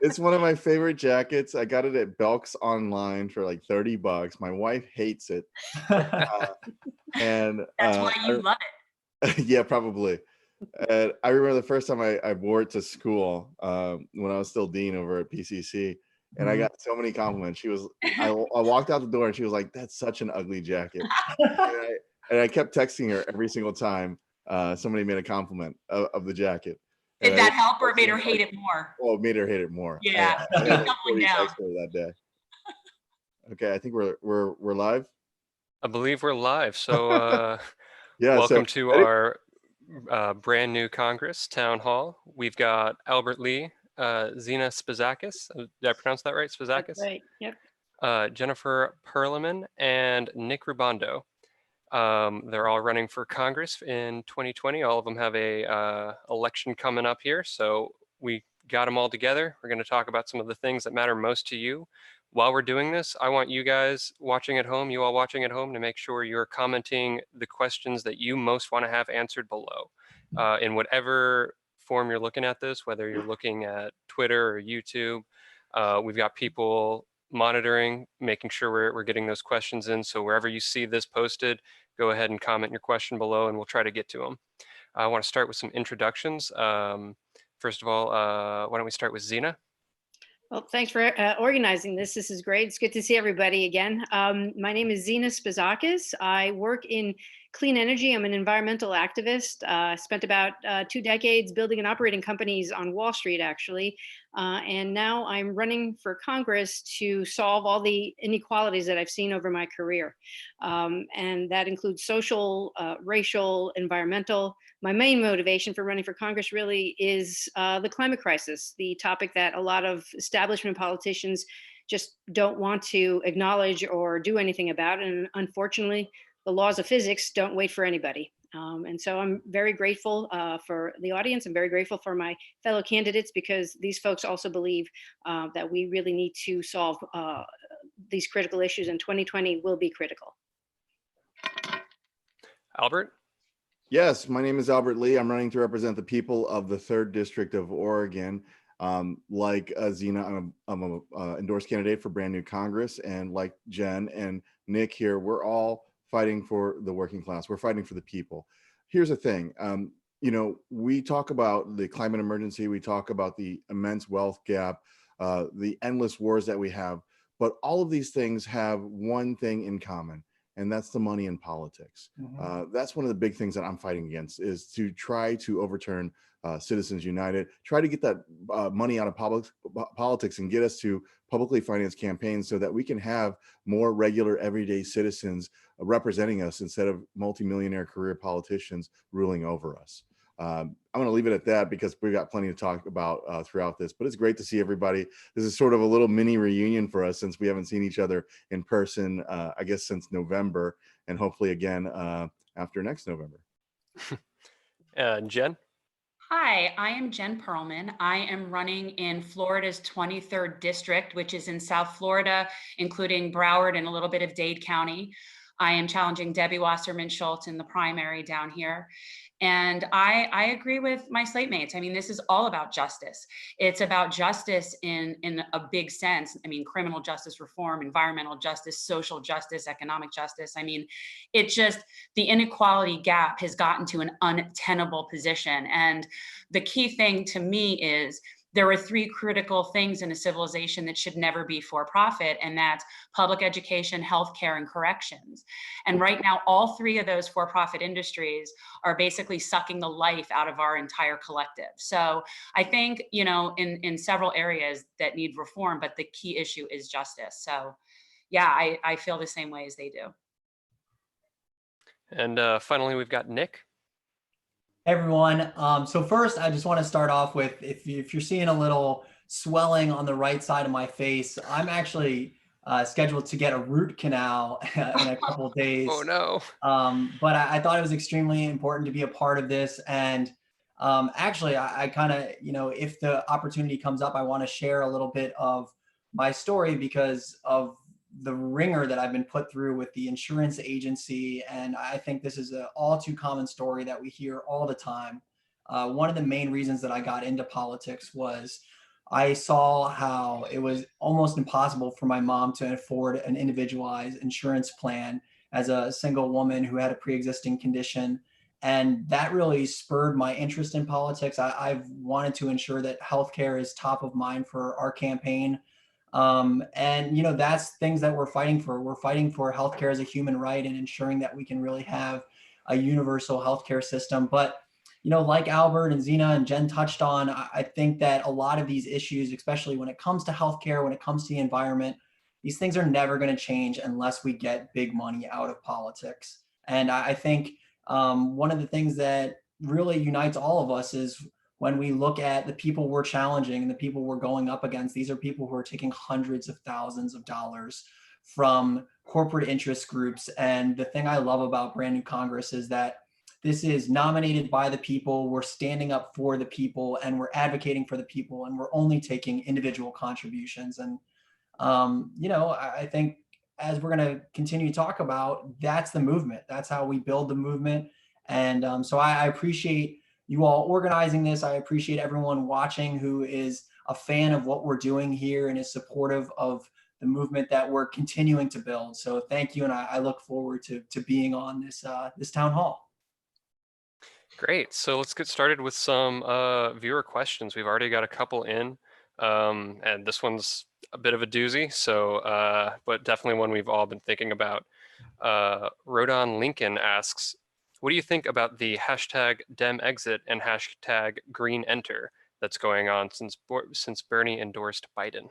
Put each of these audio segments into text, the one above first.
It's one of my favorite jackets. I got it at Belk's online for like $30. My wife hates it. And That's why you love it. yeah, probably. And I remember the first time I wore it to school when I was still dean over at PCC, and I got so many compliments. I walked out the door and she was like, "That's such an ugly jacket," and I kept texting her every single time somebody made a compliment of the jacket. Did that help, or it made her hate it more? Well, it made her hate it more. Yeah, I had like doubling 40 down. texts her that day. Okay, I think we're live. I believe we're live. So yeah, welcome to our brand new Congress town hall. We've got Albert Lee, Zina Spezakis. Did I pronounce that right? Spezakis? That's right. Yep. Jennifer Perelman and Nick Rubando. They're all running for Congress in 2020. All of them have a election coming up here. So we got them all together. We're going to talk about some of the things that matter most to you. While we're doing this, I want you guys watching at home, you all watching at home, to make sure you're commenting the questions that you most want to have answered below. In whatever form you're looking at this, whether you're looking at Twitter or YouTube, we've got people monitoring, making sure we're getting those questions in. So wherever you see this posted, go ahead and comment your question below and we'll try to get to them. I want to start with some introductions. First of all, why don't we start with Zina? Well, thanks for organizing this. This is great. It's good to see everybody again. My name is Zina Spezakis. I work in clean energy. I'm an environmental activist. Spent about 2 decades building and operating companies on Wall Street, actually. And now I'm running for Congress to solve all the inequalities that I've seen over my career. And that includes social, racial, environmental. My main motivation for running for Congress really is the climate crisis, the topic that a lot of establishment politicians just don't want to acknowledge or do anything about. And unfortunately, the laws of physics don't wait for anybody. And so I'm very grateful for the audience. I'm very grateful for my fellow candidates, because these folks also believe that we really need to solve these critical issues, and 2020 will be critical. Albert? Yes, my name is Albert Lee. I'm running to represent the people of the 3rd District of Oregon. Like Zina, I'm an endorsed candidate for brand new Congress, and like Jen and Nick here, we're all fighting for the working class. We're fighting for the people. Here's the thing, we talk about the climate emergency, we talk about the immense wealth gap, the endless wars that we have, but all of these things have one thing in common, and that's the money in politics. That's one of the big things that I'm fighting against, is to try to overturn Citizens United, try to get that money out of politics and get us to publicly financed campaigns so that we can have more regular everyday citizens representing us instead of multimillionaire career politicians ruling over us. I'm going to leave it at that because we've got plenty to talk about throughout this, but it's great to see everybody. This is sort of a little mini reunion for us since we haven't seen each other in person, I guess, since November, and hopefully again after next November. Jen? Hi, I am Jen Perelman. I am running in Florida's 23rd district, which is in South Florida, including Broward and a little bit of Dade County. I am challenging Debbie Wasserman Schultz in the primary down here. And I agree with my Slate mates. I mean, this is all about justice. It's about justice in a big sense. I mean, criminal justice reform, environmental justice, social justice, economic justice. I mean, it just, the inequality gap has gotten to an untenable position. And the key thing to me is there are 3 critical things in a civilization that should never be for profit, and that's public education, healthcare, and corrections. And right now, all 3 of those for-profit industries are basically sucking the life out of our entire collective. So I think, in several areas that need reform, but the key issue is justice. So yeah, I feel the same way as they do. And finally, we've got Nick. Hey everyone. So first, I just want to start off with, if you're seeing a little swelling on the right side of my face, I'm actually scheduled to get a root canal in a couple of days. Oh no. But I thought it was extremely important to be a part of this. And actually, I kind of, if the opportunity comes up, I want to share a little bit of my story because of the ringer that I've been put through with the insurance agency. And I think this is an all too common story that we hear all the time. One of the main reasons that I got into politics was I saw how it was almost impossible for my mom to afford an individualized insurance plan as a single woman who had a pre-existing condition. And that really spurred my interest in politics. I've wanted to ensure that healthcare is top of mind for our campaign. And, that's things that we're fighting for. We're fighting for healthcare as a human right and ensuring that we can really have a universal healthcare system. But like Albert and Zina and Jen touched on, I think that a lot of these issues, especially when it comes to healthcare, when it comes to the environment, these things are never going to change unless we get big money out of politics. And I think one of the things that really unites all of us is when we look at the people we're challenging and the people we're going up against. These are people who are taking hundreds of thousands of dollars from corporate interest groups. And the thing I love about Brand New Congress is that this is nominated by the people, we're standing up for the people, and we're advocating for the people, and we're only taking individual contributions. And, I think as we're going to continue to talk about, that's the movement. That's how we build the movement. And so I appreciate you all organizing this. I appreciate everyone watching who is a fan of what we're doing here and is supportive of the movement that we're continuing to build. So thank you. And I look forward to being on this town hall. Great. So let's get started with some viewer questions. We've already got a couple in, and this one's a bit of a doozy. So, but definitely one we've all been thinking about. Rodon Lincoln asks, what do you think about the hashtag #DemExit and hashtag #GreenEnter that's going on since Bernie endorsed Biden?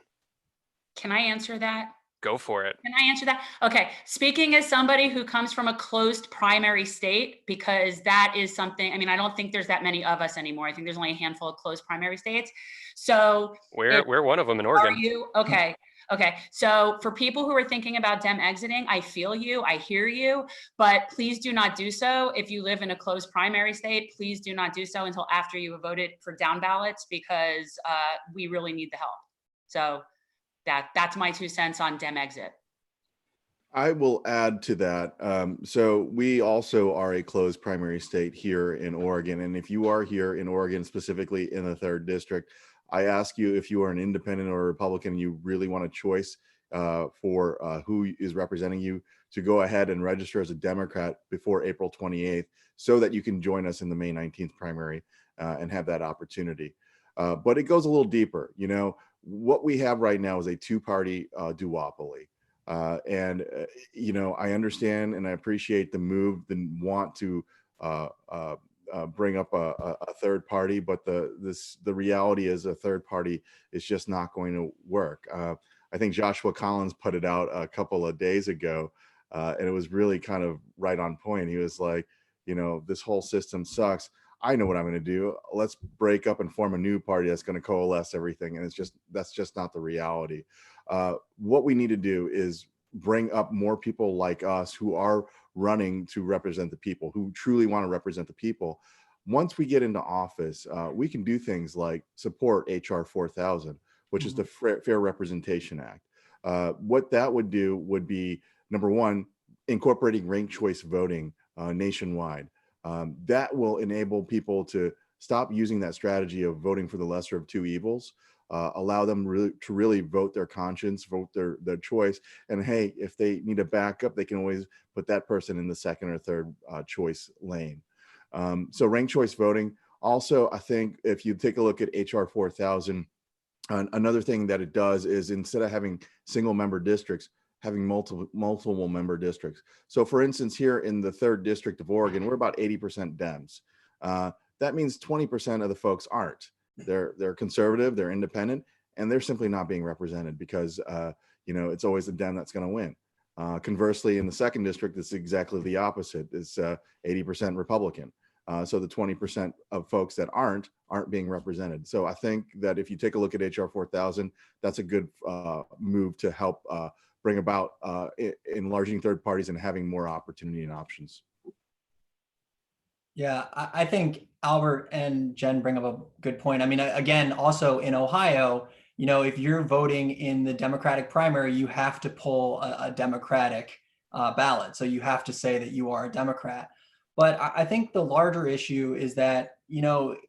Can I answer that? Go for it. Can I answer that? Okay. Speaking as somebody who comes from a closed primary state, because that is something, I don't think there's that many of us anymore. I think there's only a handful of closed primary states. So we're one of them in Oregon. Are you? Okay. Okay. So for people who are thinking about Dem exiting, I feel you, I hear you, but please do not do so. If you live in a closed primary state, please do not do so until after you have voted for down ballots, because we really need the help. So that's my 2 cents on Dem exit. I will add to that. So we also are a closed primary state here in Oregon. And if you are here in Oregon, specifically in the 3rd district, I ask you, if you are an independent or a Republican, you really want a choice for who is representing you, to go ahead and register as a Democrat before April 28th, so that you can join us in the May 19th primary and have that opportunity. But it goes a little deeper. What we have right now is a 2-party duopoly. I understand and I appreciate the move, the want to bring up a 3rd party, but the reality is a 3rd party is just not going to work. I think Joshua Collins put it out a couple of days ago, and it was really kind of right on point. He was like, this whole system sucks. I know what I'm going to do. Let's break up and form a new party that's going to coalesce everything. And that's just not the reality. What we need to do is bring up more people like us who are running to represent the people, who truly want to represent the people. Once we get into office, we can do things like support HR 4000, which is the Fair Representation Act. What that would do would be, number one, incorporating ranked choice voting nationwide. That will enable people to stop using that strategy of voting for the lesser of 2 evils, allow them to really vote their conscience, vote their choice. And hey, if they need a backup, they can always put that person in the 2nd or 3rd choice lane. So ranked choice voting. Also, I think if you take a look at HR 4000, another thing that it does is, instead of having single member districts, having multiple member districts. So for instance, here in the 3rd district of Oregon, we're about 80% Dems. That means 20% of the folks aren't. They're conservative, they're independent, and they're simply not being represented because, it's always the Dem that's going to win. Conversely, in the 2nd district, it's exactly the opposite. It's 80% Republican. So the 20% of folks that aren't being represented. So I think that if you take a look at HR 4000, that's a good move to help bring about enlarging 3rd parties and having more opportunity and options. Yeah, I think Albert and Jen bring up a good point. Again, also in Ohio, if you're voting in the Democratic primary, you have to pull a Democratic ballot. So you have to say that you are a Democrat. But I think the larger issue is that,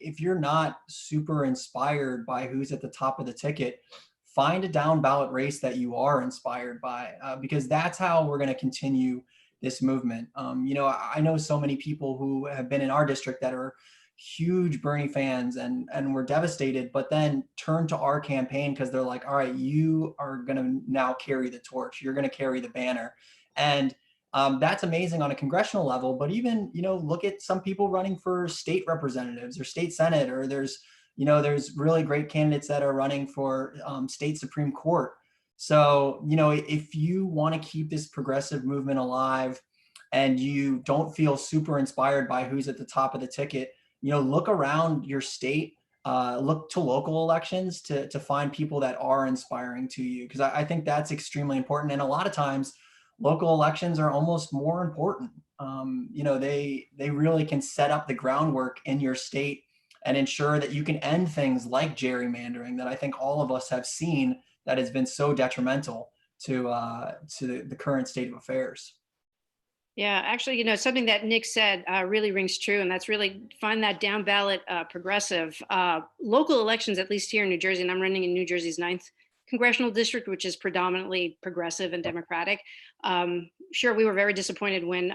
if you're not super inspired by who's at the top of the ticket, find a down ballot race that you are inspired by, because that's how we're going to continue this movement. I know so many people who have been in our district that are huge Bernie fans and were devastated, but then turn to our campaign because they're like, all right, you are going to now carry the torch. You're going to carry the banner. And that's amazing on a congressional level, but even, look at some people running for state representatives or state senate, or there's really great candidates that are running for state Supreme Court. So, if you want to keep this progressive movement alive and you don't feel super inspired by who's at the top of the ticket, look around your state, look to local elections to find people that are inspiring to you. Because I think that's extremely important. And a lot of times local elections are almost more important. They really can set up the groundwork in your state and ensure that you can end things like gerrymandering that I think all of us have seen that has been so detrimental to the current state of affairs. Yeah, actually, something that Nick said really rings true, and that's really find that down ballot progressive. Local elections, at least here in New Jersey, and I'm running in New Jersey's 9th congressional district, which is predominantly progressive and Democratic. Sure, we were very disappointed when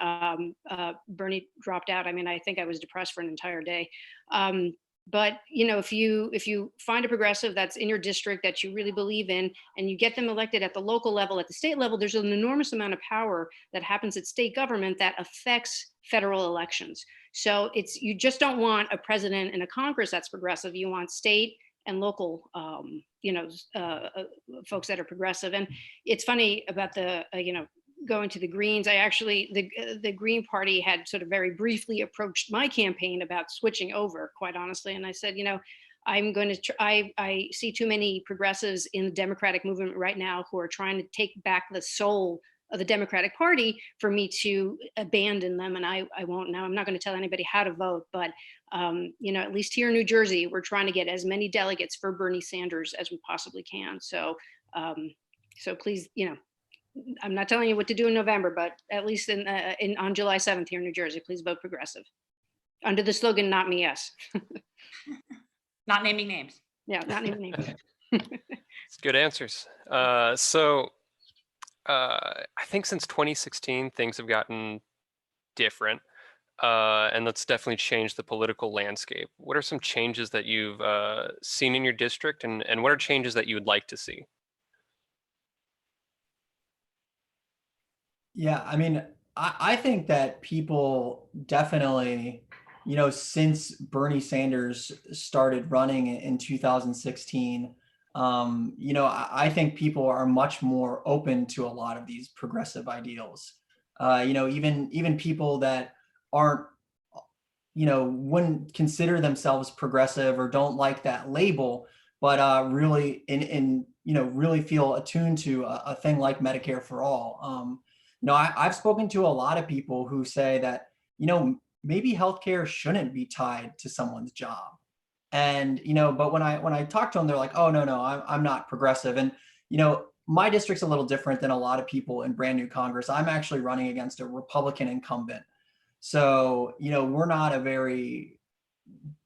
Bernie dropped out. I mean, I think I was depressed for an entire day. But if you find a progressive that's in your district that you really believe in, and you get them elected at the local level, at the state level, there's an enormous amount of power that happens at state government that affects federal elections. So you just don't want a president and a Congress that's progressive. You want state and local, folks that are progressive. And it's funny about the, going to the Greens. The Green Party had sort of very briefly approached my campaign about switching over, quite honestly. And I said, I'm going to I see too many progressives in the Democratic movement right now who are trying to take back the soul of the Democratic Party for me to abandon them. And I won't now. I'm not going to tell anybody how to vote, but at least here in New Jersey, we're trying to get as many delegates for Bernie Sanders as we possibly can. So please, I'm not telling you what to do in November, but at least on July 7th here in New Jersey, please vote progressive under the slogan, "Not me, yes." Not naming names. Yeah, not naming names. It's good answers. I think since 2016, things have gotten different, and that's definitely changed the political landscape. What are some changes that you've seen in your district, and what are changes that you would like to see? Yeah, I mean, I think that people definitely, since Bernie Sanders started running in 2016, I think people are much more open to a lot of these progressive ideals. Even people that aren't, wouldn't consider themselves progressive or don't like that label, but really really feel attuned to a thing like Medicare for all. I've spoken to a lot of people who say that, maybe healthcare shouldn't be tied to someone's job. And, but when I talk to them, they're like, oh, no, I'm not progressive. And, my district's a little different than a lot of people in brand new Congress. I'm actually running against a Republican incumbent. So, we're not a very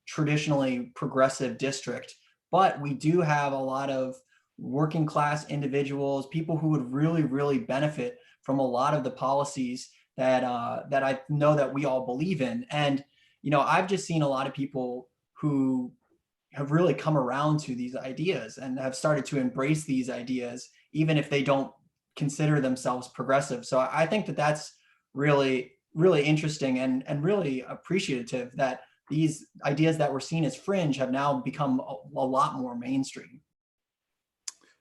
traditionally progressive district, but we do have a lot of working class individuals, people who would really, really benefit from a lot of the policies that I know that we all believe in. And, I've just seen a lot of people who have really come around to these ideas and have started to embrace these ideas, even if they don't consider themselves progressive. So I think that that's really, really interesting and really appreciative that these ideas that were seen as fringe have now become a lot more mainstream.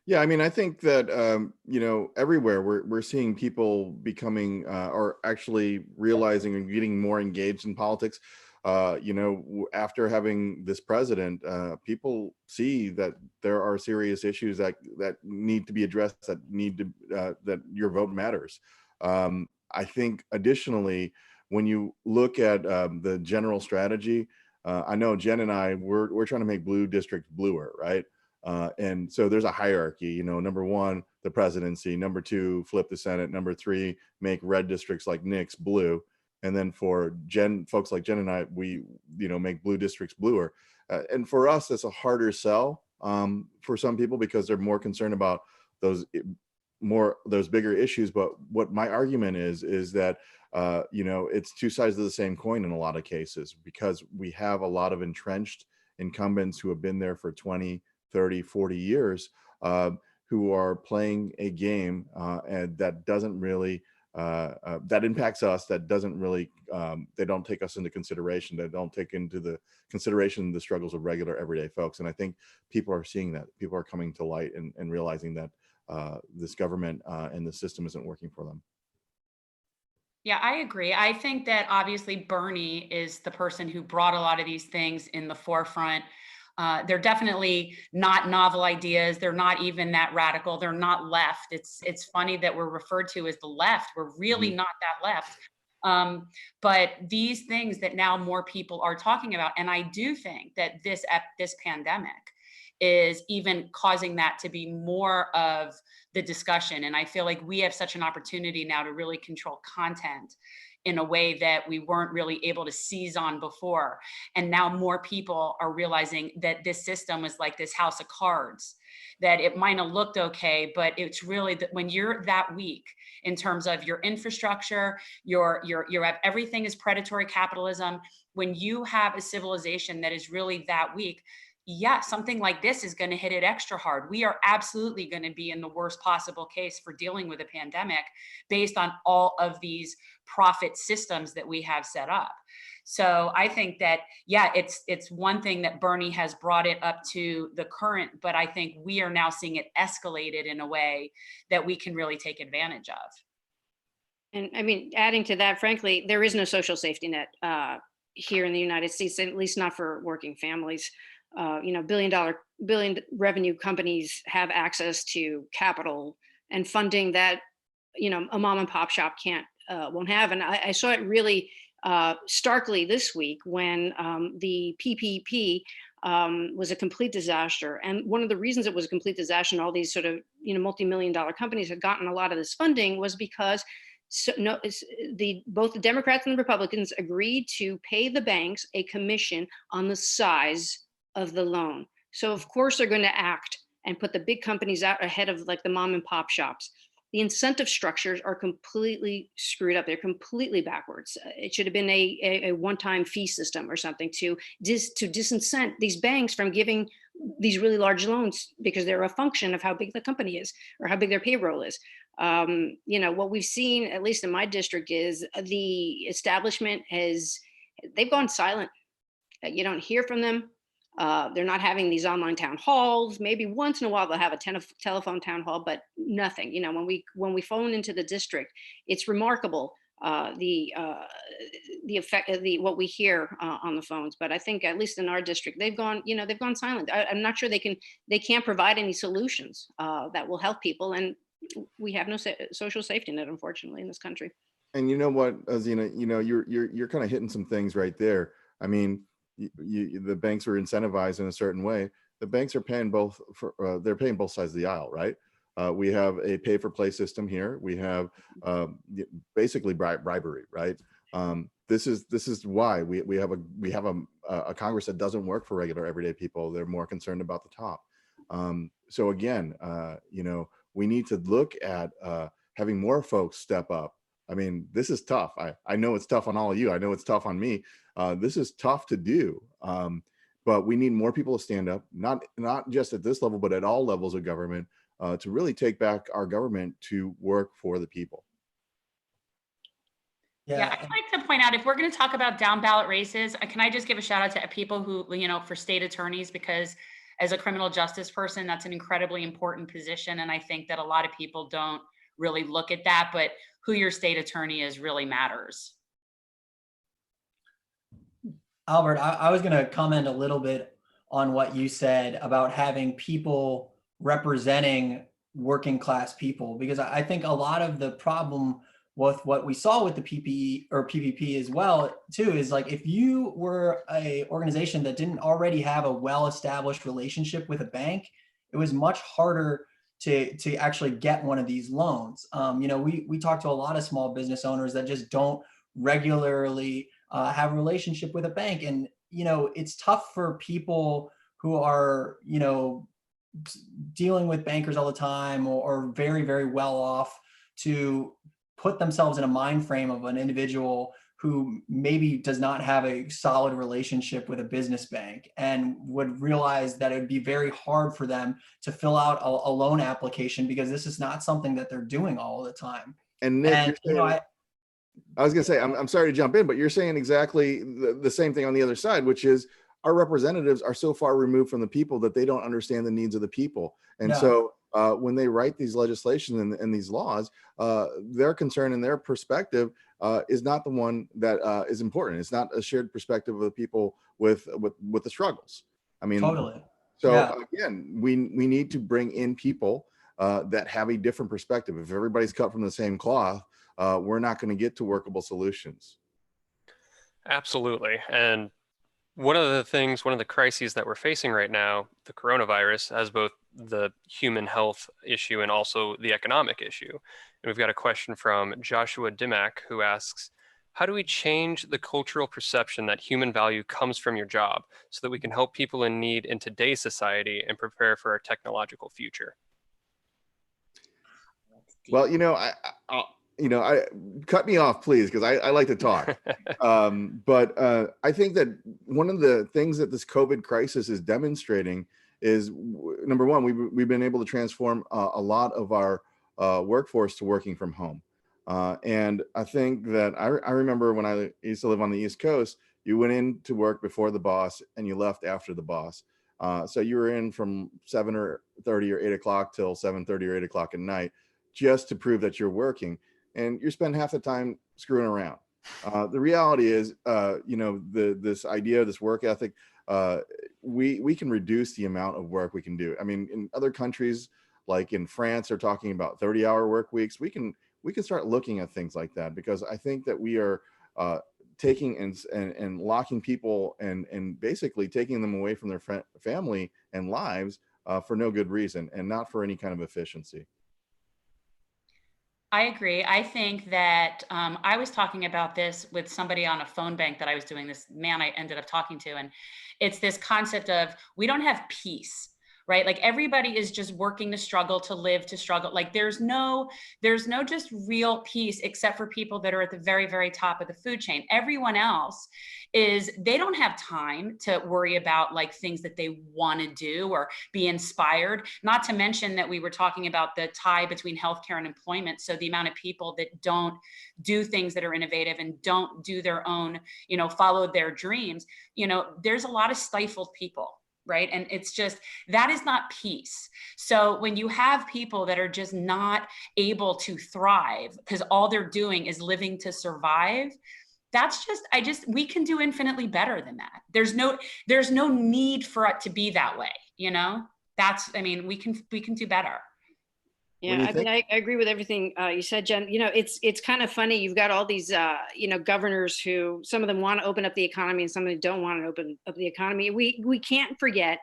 Yeah, I mean, I think that everywhere we're seeing people becoming or actually realizing and getting more engaged in politics. After having this president, people see that there are serious issues that need to be addressed, that your vote matters. I think additionally, when you look at the general strategy, I know Jen and I we're trying to make blue districts bluer, right? And so there's a hierarchy, number one, the presidency, number two, flip the Senate, number three, make red districts like Nick's blue. And then for folks like Jen and I, we, make blue districts bluer. And for us, that's a harder sell for some people because they're more concerned about those bigger issues. But what my argument is that, it's two sides of the same coin in a lot of cases, because we have a lot of entrenched incumbents who have been there for 20, 30, 40 years, who are playing a game and that doesn't really, that impacts us, that doesn't really, they don't take us into consideration, they don't take into the consideration the struggles of regular everyday folks. And I think people are seeing that. People are coming to light and realizing that this government and the system isn't working for them. Yeah, I agree. I think that obviously Bernie is the person who brought a lot of these things in the forefront. They're definitely not novel ideas. They're not even that radical. They're not left. It's funny that we're referred to as the left. We're really not that left. But these things that now more people are talking about, and I do think that this pandemic is even causing that to be more of the discussion. And I feel like we have such an opportunity now to really control content in a way that we weren't really able to seize on before. And now more people are realizing that this system is like this house of cards, that it might have looked okay, but it's really that when you're that weak in terms of your infrastructure, your everything is predatory capitalism. When you have a civilization that is really that weak, yeah, something like this is going to hit it extra hard. We are absolutely going to be in the worst possible case for dealing with a pandemic based on all of these profit systems that we have set up. So I think that, yeah, it's one thing that Bernie has brought it up to the current, but I think we are now seeing it escalated in a way that we can really take advantage of. And I mean, adding to that, frankly, there is no social safety net here in the United States, at least not for working families. Billion revenue companies have access to capital and funding that, a mom and pop shop won't have. And I saw it really starkly this week when the PPP was a complete disaster. And one of the reasons it was a complete disaster and all these sort of, multi-million-dollar companies had gotten a lot of this funding was because both the Democrats and the Republicans agreed to pay the banks a commission on the size of the loan. So of course they're going to act and put the big companies out ahead of like the mom and pop shops. The incentive structures are completely screwed up. They're completely backwards. It should have been a one-time fee system or something to disincent these banks from giving these really large loans because they're a function of how big the company is or how big their payroll is. What we've seen, at least in my district, is the establishment they've gone silent. You don't hear from them. They're not having these online town halls. Maybe once in a while they'll have a telephone town hall, but nothing. When we phone into the district, it's remarkable the effect of what we hear on the phones. But I think at least in our district, they've gone silent. I'm not sure they can't provide any solutions that will help people, and we have no social safety net, unfortunately, in this country. And you know what, Zina, you're kind of hitting some things right there. I mean, the banks are incentivized in a certain way. The banks are paying they're paying both sides of the aisle, right? We have a pay for play system here. We have basically bribery, right? This is why we have a Congress that doesn't work for regular everyday people. They're more concerned about the top. So again, we need to look at having more folks step up. I mean, this is tough. I know it's tough on all of you. I know it's tough on me. This is tough to do, but we need more people to stand up, not just at this level, but at all levels of government, to really take back our government to work for the people. Yeah, I'd like to point out, if we're going to talk about down ballot races, can I just give a shout out to people who, for state attorneys, because as a criminal justice person, that's an incredibly important position. And I think that a lot of people don't really look at that, but who your state attorney is really matters. Albert, I was going to comment a little bit on what you said about having people representing working class people, because I think a lot of the problem with what we saw with the PPE or PPP as well, too, is like if you were a organization that didn't already have a well-established relationship with a bank, it was much harder to actually get one of these loans. We talk to a lot of small business owners that just don't regularly have a relationship with a bank. And, it's tough for people who are, dealing with bankers all the time, or very, very well off, to put themselves in a mind frame of an individual who maybe does not have a solid relationship with a business bank, and would realize that it would be very hard for them to fill out a loan application, because this is not something that they're doing all the time. And Nick, And, I was going to say, I'm sorry to jump in, but you're saying exactly the same thing on the other side, which is our representatives are so far removed from the people that they don't understand the needs of the people. And No. so when they write these legislation and these laws, their concern and their perspective is not the one that is important. It's not a shared perspective of the people with the struggles. I mean, Totally. so Yeah. again, we need to bring in people that have a different perspective. If everybody's cut from the same cloth, we're not going to get to workable solutions. Absolutely. And one of the crises that we're facing right now, the coronavirus, has both the human health issue and also the economic issue. And we've got a question from Joshua Dimack, who asks, how do we change the cultural perception that human value comes from your job so that we can help people in need in today's society and prepare for our technological future? Well, I cut me off, please, because I like to talk. But I think that one of the things that this COVID crisis is demonstrating is, number one, we've been able to transform a lot of our workforce to working from home. And I think that I remember when I used to live on the East Coast, you went in to work before the boss and you left after the boss. So you were in from 7:30 or 8 o'clock till 7:30 or 8 o'clock at night, just to prove that you're working. And you spend half the time screwing around. The reality is, this idea, this work ethic, we can reduce the amount of work we can do. I mean, in other countries, like in France, they're talking about 30-hour work weeks. We can start looking at things like that, because I think that we are taking and locking people and basically taking them away from their family and lives for no good reason, and not for any kind of efficiency. I agree. I think that I was talking about this with somebody on a phone bank that I was doing, this man I ended up talking to. And it's this concept of, we don't have peace, right? Like, everybody is just working to struggle, to live, to struggle. Like, there's no just real peace, except for people that are at the very, very top of the food chain. Everyone else they don't have time to worry about like things that they want to do or be inspired. Not to mention that we were talking about the tie between healthcare and employment. So the amount of people that don't do things that are innovative and don't do their own, follow their dreams, there's a lot of stifled people. Right. And it's just, that is not peace. So when you have people that are just not able to thrive because all they're doing is living to survive, we can do infinitely better than that. There's no need for it to be that way. We can do better. Yeah, I agree with everything you said, Jen. It's kind of funny. You've got all these, governors who, some of them want to open up the economy and some of them don't want to open up the economy. We can't forget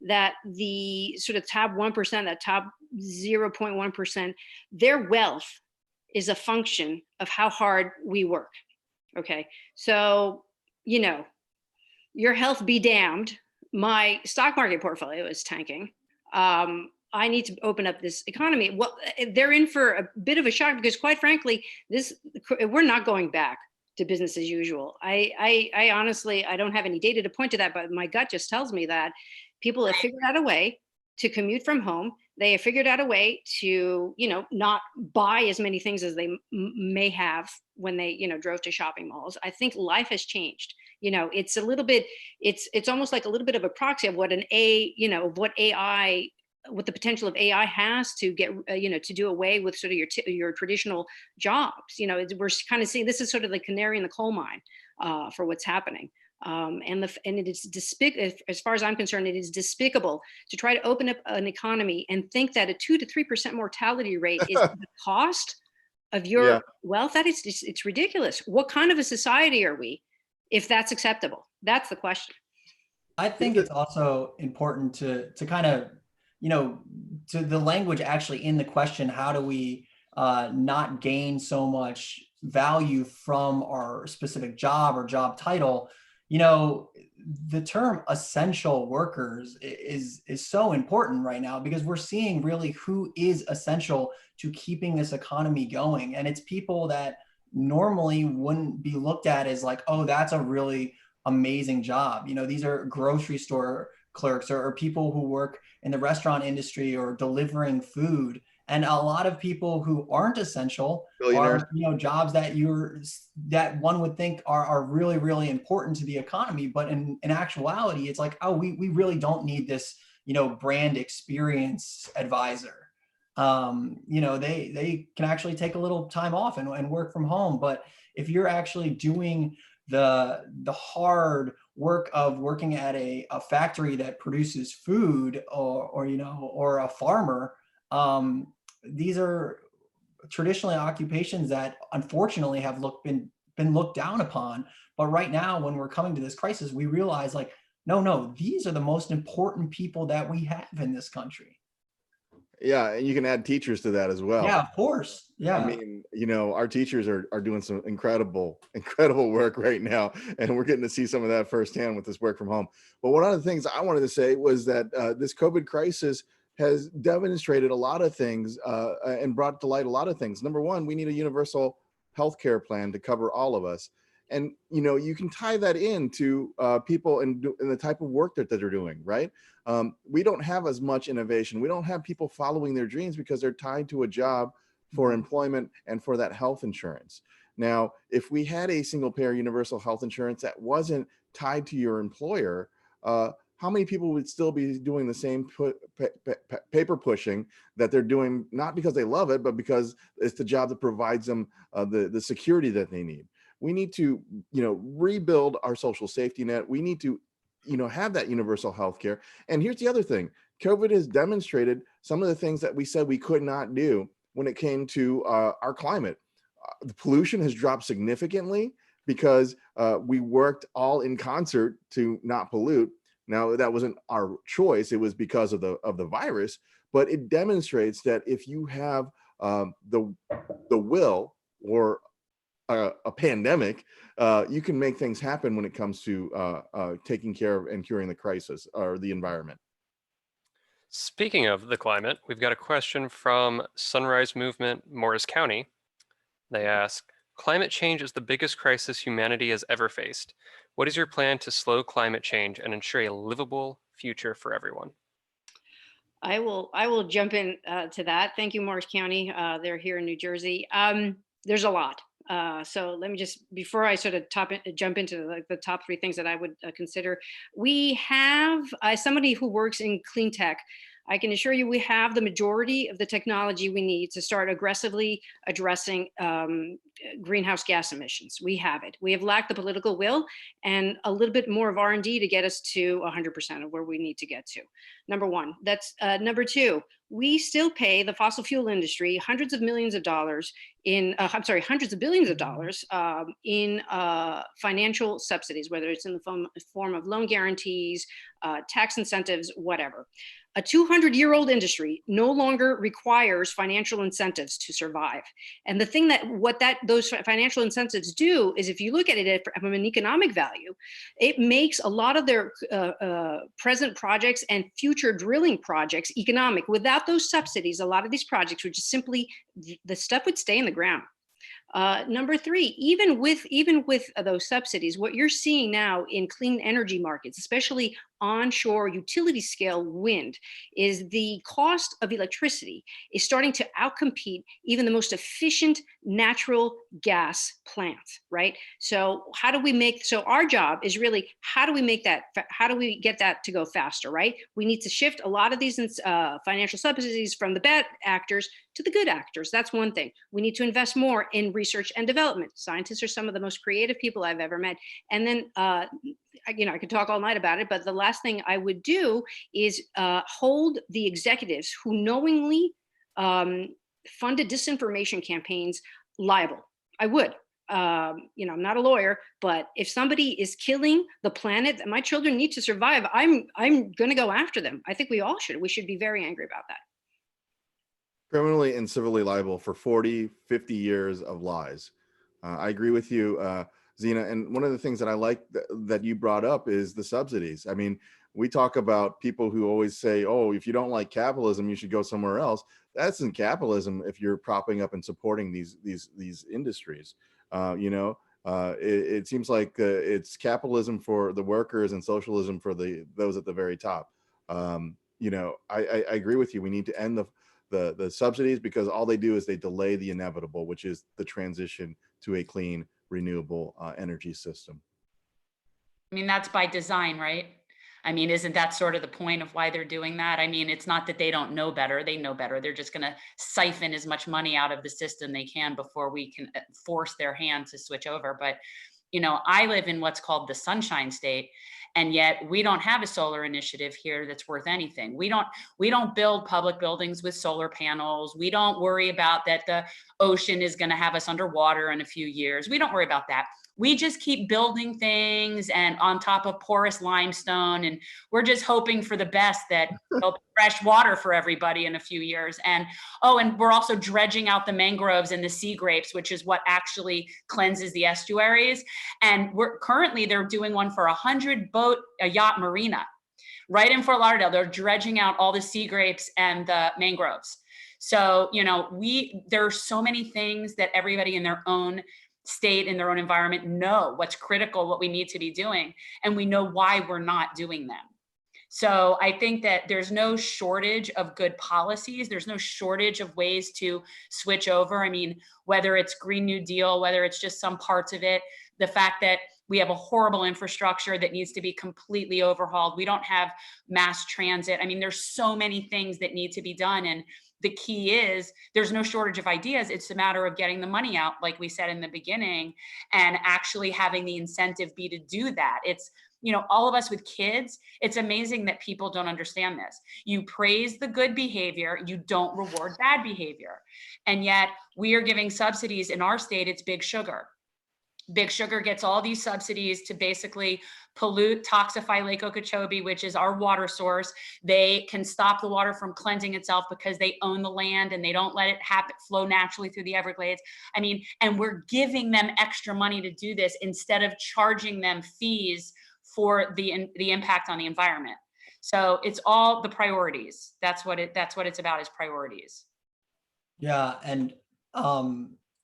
that the sort of top 1%, that top 0.1%, their wealth is a function of how hard we work. Okay, so, your health be damned. My stock market portfolio is tanking. I need to open up this economy. Well, they're in for a bit of a shock, because quite frankly, we're not going back to business as usual. I honestly, I don't have any data to point to that, but my gut just tells me that people have figured out a way to commute from home. They have figured out a way to, not buy as many things as they may have when they, drove to shopping malls. I think life has changed. It's a little bit, it's almost like a little bit of a proxy of what what the potential of AI has to get, to do away with sort of your traditional jobs. We're kind of seeing, this is sort of the canary in the coal mine for what's happening. And it is despicable, as far as I'm concerned, it is despicable to try to open up an economy and think that a 2 to 3% mortality rate is the cost of your wealth. It's ridiculous. What kind of a society are we if that's acceptable? That's the question. I think it's also important to kind of, to the language actually in the question, how do we not gain so much value from our specific job or job title, you know, the term essential workers is so important right now, because we're seeing really who is essential to keeping this economy going. And it's people that normally wouldn't be looked at as like, oh, that's a really amazing job. You know, these are grocery store clerks or people who work in the restaurant industry or delivering food. And a lot of people who aren't essential Billionaires. are, you know, jobs that one would think are really, really important to the economy. But in actuality, it's like, oh, we really don't need this, you know, brand experience advisor. You know, they can actually take a little time off and work from home. But if you're actually doing the hard work of working at a factory that produces food, or you know, or a farmer, these are traditionally occupations that unfortunately have been looked down upon. But right now, when we're coming to this crisis, we realize like, no, these are the most important people that we have in this country. Yeah, and you can add teachers to that as well. Yeah, of course. Yeah. I mean, you know, our teachers are doing some incredible work right now, and we're getting to see some of that firsthand with this work from home. But one of the things I wanted to say was that this COVID crisis has demonstrated a lot of things and brought to light a lot of things. Number one, we need a universal healthcare plan to cover all of us. And, you know, you can tie that into people and the type of work that they're doing, right? We don't have as much innovation. We don't have people following their dreams because they're tied to a job for employment and for that health insurance. Now, if we had a single payer universal health insurance that wasn't tied to your employer, how many people would still be doing the same paper pushing that they're doing, not because they love it, but because it's the job that provides them the security that they need? We need to, you know, rebuild our social safety net. We need to, you know, have that universal health care. And here's the other thing. COVID has demonstrated some of the things that we said we could not do when it came to our climate. The pollution has dropped significantly because we worked all in concert to not pollute. Now, that wasn't our choice. It was because of the virus, but it demonstrates that if you have the will or a pandemic, you can make things happen when it comes to taking care of and curing the crisis or the environment. Speaking of the climate, we've got a question from Sunrise Movement, Morris County. They ask, climate change is the biggest crisis humanity has ever faced. What is your plan to slow climate change and ensure a livable future for everyone? I will jump in to that. Thank you, Morris County. They're here in New Jersey. There's a lot. So let me just, before I sort of jump into the top three things that I would consider, we have, somebody who works in clean tech, I can assure you we have the majority of the technology we need to start aggressively addressing greenhouse gas emissions. We have it. We have lacked the political will and a little bit more of R&D to get us to 100% of where we need to get to. Number one. That's number two. We still pay the fossil fuel industry hundreds of millions of dollars in, hundreds of billions of dollars in financial subsidies, whether it's in the form of loan guarantees, tax incentives, whatever. A 200-year-old industry no longer requires financial incentives to survive. And the thing those financial incentives do is, if you look at it from an economic value, it makes a lot of their present projects and future drilling projects economic. Without those subsidies, a lot of these projects would just simply, the stuff would stay in the ground. Number three, even with those subsidies, what you're seeing now in clean energy markets, especially onshore utility scale wind, is the cost of electricity is starting to outcompete even the most efficient natural gas plants, right? So our job is really, how do we get that to go faster, right? We need to shift a lot of these financial subsidies from the bad actors to the good actors. That's one thing. We need to invest more in research and development. Scientists are some of the most creative people I've ever met. And then, I could talk all night about it, but the last thing I would do is hold the executives who knowingly funded disinformation campaigns liable. I would. I'm not a lawyer, but if somebody is killing the planet that my children need to survive, I'm going to go after them. I think we all should. We should be very angry about that. criminally and civilly liable for 40, 50 years of lies. I agree with you, Zina. And one of the things that I like that you brought up is the subsidies. I mean, we talk about people who always say, oh, if you don't like capitalism, you should go somewhere else. That's in capitalism if you're propping up and supporting these industries. It seems like it's capitalism for the workers and socialism for those at the very top. I agree with you. We need to end the subsidies, because all they do is they delay the inevitable, which is the transition to a clean, renewable energy system. I mean, that's by design, right? I mean, isn't that sort of the point of why they're doing that? I mean, it's not that they don't know better. They know better. They're just going to siphon as much money out of the system they can before we can force their hand to switch over. But, I live in what's called the Sunshine State, and yet we don't have a solar initiative here that's worth anything. We don't build public buildings with solar panels. We don't worry about that the ocean is going to have us underwater in a few years. We don't worry about that. We just keep building things and on top of porous limestone, and we're just hoping for the best that there'll be fresh water for everybody in a few years. And we're also dredging out the mangroves and the sea grapes, which is what actually cleanses the estuaries. And they're doing one for 100-boat yacht marina right in Fort Lauderdale. They're dredging out all the sea grapes and the mangroves. So, there are so many things that everybody in their own state, in their own environment, know what's critical, what we need to be doing, and we know why we're not doing them. So I think that there's no shortage of good policies. There's no shortage of ways to switch over. I mean, whether it's Green New Deal, whether it's just some parts of it, the fact that we have a horrible infrastructure that needs to be completely overhauled. We don't have mass transit. I mean, there's so many things that need to be done. And the key is there's no shortage of ideas. It's a matter of getting the money out, like we said in the beginning, and actually having the incentive be to do that. It's, all of us with kids, it's amazing that people don't understand this. You praise the good behavior, you don't reward bad behavior. And yet we are giving subsidies in our state. It's Big Sugar. Big Sugar gets all these subsidies to basically pollute, toxify Lake Okeechobee, which is our water source. They can stop the water from cleansing itself because they own the land and they don't let it flow naturally through the Everglades. I mean, and we're giving them extra money to do this instead of charging them fees for the impact on the environment. So it's all the priorities. That's what it's about, is priorities. Yeah, and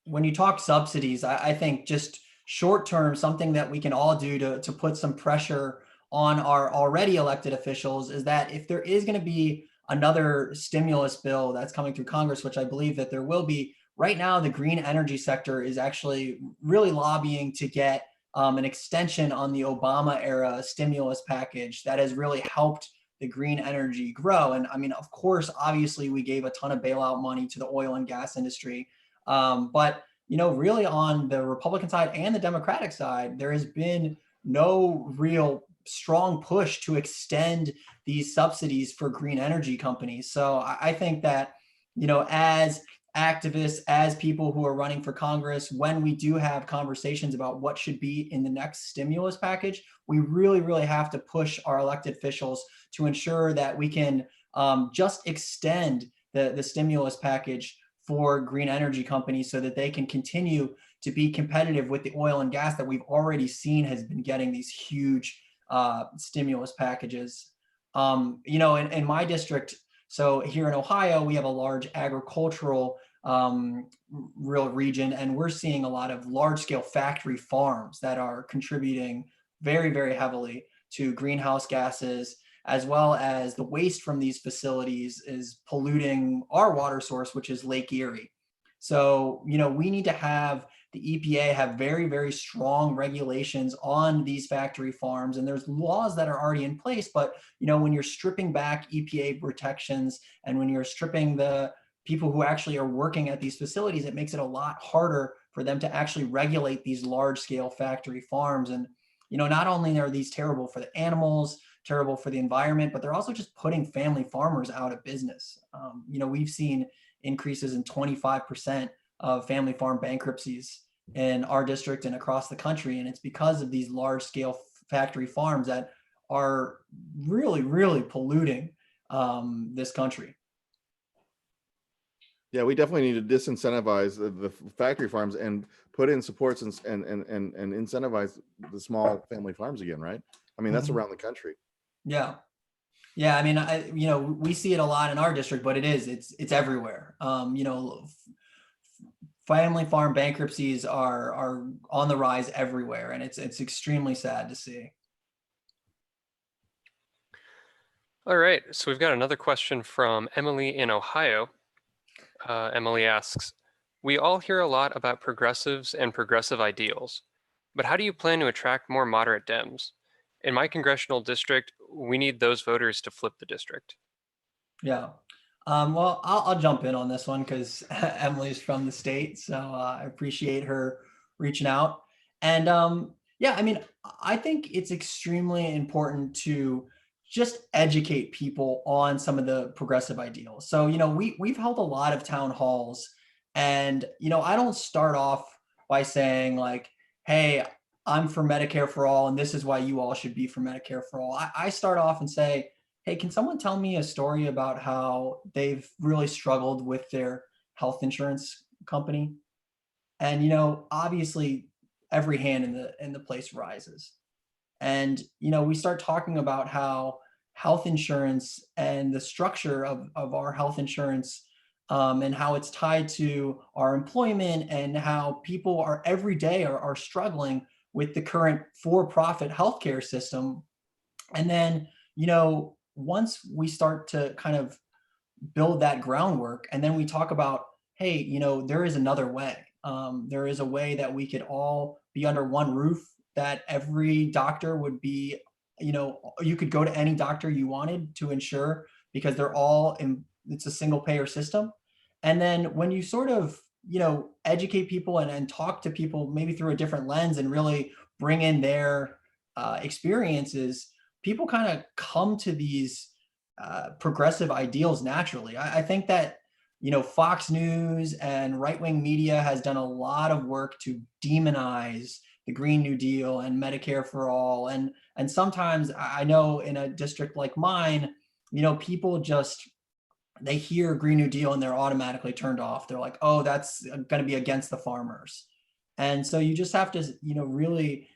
when you talk subsidies, I think just short term, something that we can all do to put some pressure on our already elected officials is that if there is going to be another stimulus bill that's coming through Congress, which I believe that there will be, right now the green energy sector is actually really lobbying to get an extension on the Obama era stimulus package that has really helped the green energy grow. And I mean, of course, obviously we gave a ton of bailout money to the oil and gas industry. But, really on the Republican side and the Democratic side, there has been no real strong push to extend these subsidies for green energy companies. So I think that, as activists, as people who are running for Congress, when we do have conversations about what should be in the next stimulus package, we really, really have to push our elected officials to ensure that we can just extend the stimulus package for green energy companies so that they can continue to be competitive with the oil and gas that we've already seen has been getting these huge stimulus packages. In my district, so here in Ohio, we have a large agricultural real region, and we're seeing a lot of large scale factory farms that are contributing very, very heavily to greenhouse gases, as well as the waste from these facilities is polluting our water source, which is Lake Erie. So, we need to have the EPA have very, very strong regulations on these factory farms. And there's laws that are already in place. But, when you're stripping back EPA protections and when you're stripping the people who actually are working at these facilities, it makes it a lot harder for them to actually regulate these large scale factory farms. And, not only are these terrible for the animals, terrible for the environment, but they're also just putting family farmers out of business. We've seen increases in 25% of family farm bankruptcies in our district and across the country. And it's because of these large scale factory farms that are really, really polluting this country. Yeah, we definitely need to disincentivize the factory farms and put in supports and incentivize the small family farms again, right? I mean, that's Mhm. around the country. Yeah. Yeah, I mean, we see it a lot in our district, but it's everywhere. Family farm bankruptcies are on the rise everywhere, and it's extremely sad to see. All right, so we've got another question from Emily in Ohio. Emily asks, we all hear a lot about progressives and progressive ideals, but how do you plan to attract more moderate Dems? In my congressional district, we need those voters to flip the district. Yeah. Well, I'll jump in on this one because Emily's from the state, so I appreciate her reaching out. And yeah, I mean, I think it's extremely important to just educate people on some of the progressive ideals. So, we've held a lot of town halls, and I don't start off by saying like, "Hey, I'm for Medicare for all, and this is why you all should be for Medicare for all." I start off and say, "Hey, can someone tell me a story about how they've really struggled with their health insurance company?" And obviously every hand in the place rises. And we start talking about how health insurance and the structure of our health insurance, and how it's tied to our employment, and how people are every day are struggling with the current for-profit healthcare system. And then, once we start to kind of build that groundwork, and then we talk about, hey, there is another way. There is a way that we could all be under one roof, that every doctor would be, you could go to any doctor you wanted to insure, because they're all in, it's a single payer system. And then when you sort of, educate people and talk to people maybe through a different lens, and really bring in their experiences, people kind of come to these progressive ideals naturally. I think that Fox News and right-wing media has done a lot of work to demonize the Green New Deal and Medicare for all, and sometimes I know in a district like mine, people just, they hear Green New Deal and they're automatically turned off. They're like, oh, that's going to be against the farmers. And so you just have to really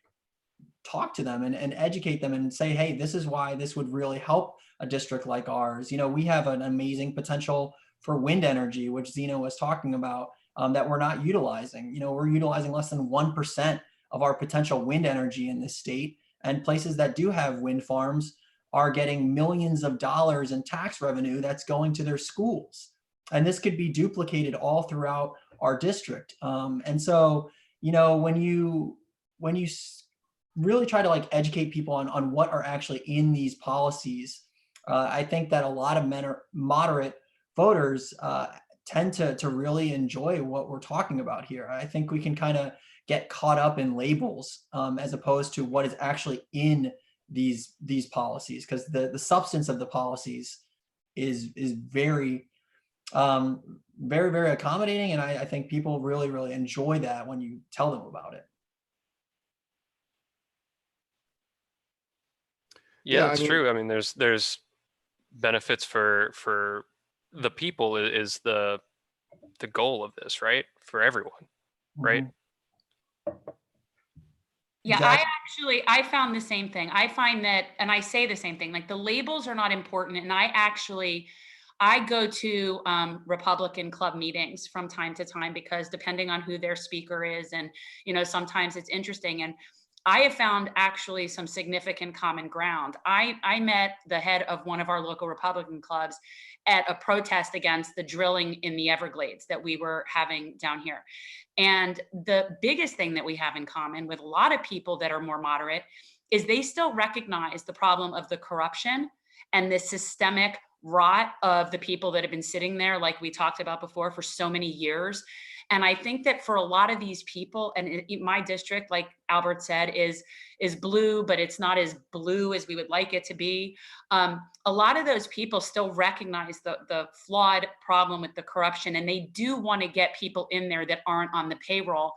talk to them and educate them and say, hey, this is why this would really help a district like ours. We have an amazing potential for wind energy, which Zina was talking about, that we're not utilizing. We're utilizing less than 1% of our potential wind energy in this state. And places that do have wind farms are getting millions of dollars in tax revenue that's going to their schools. And this could be duplicated all throughout our district. And so, when you really try to like educate people on what are actually in these policies, I think that a lot of moderate voters tend to really enjoy what we're talking about here. I think we can kind of get caught up in labels, as opposed to what is actually in these policies, because the substance of the policies is very very, very accommodating, and I think people really, really enjoy that when you tell them about it. Yeah, I that's mean, true. I mean, there's benefits for the people is the goal of this, right? For everyone, right? Mhm. Yeah, Exactly. I found the same thing. I find that, and I say the same thing, like the labels are not important. And I go to Republican club meetings from time to time, because depending on who their speaker is, and, sometimes it's interesting. And I have found actually some significant common ground. I met the head of one of our local Republican clubs at a protest against the drilling in the Everglades that we were having down here. And the biggest thing that we have in common with a lot of people that are more moderate is they still recognize the problem of the corruption and the systemic rot of the people that have been sitting there, like we talked about before, for so many years. And I think that for a lot of these people, and in my district, like Albert said, is blue, but it's not as blue as we would like it to be. A lot of those people still recognize the flawed problem with the corruption, and they do want to get people in there that aren't on the payroll.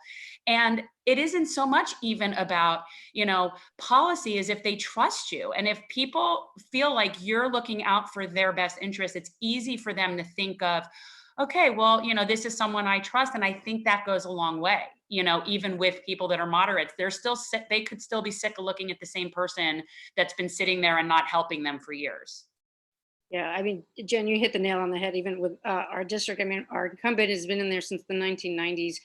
And it isn't so much even about, policy, as if they trust you. And if people feel like you're looking out for their best interest, it's easy for them to think of, okay, well, this is someone I trust. And I think that goes a long way. Even with people that are moderates, they're still sick. They could still be sick of looking at the same person that's been sitting there and not helping them for years. Yeah, I mean, Jen, you hit the nail on the head. Even with our district, I mean, our incumbent has been in there since the 1990s.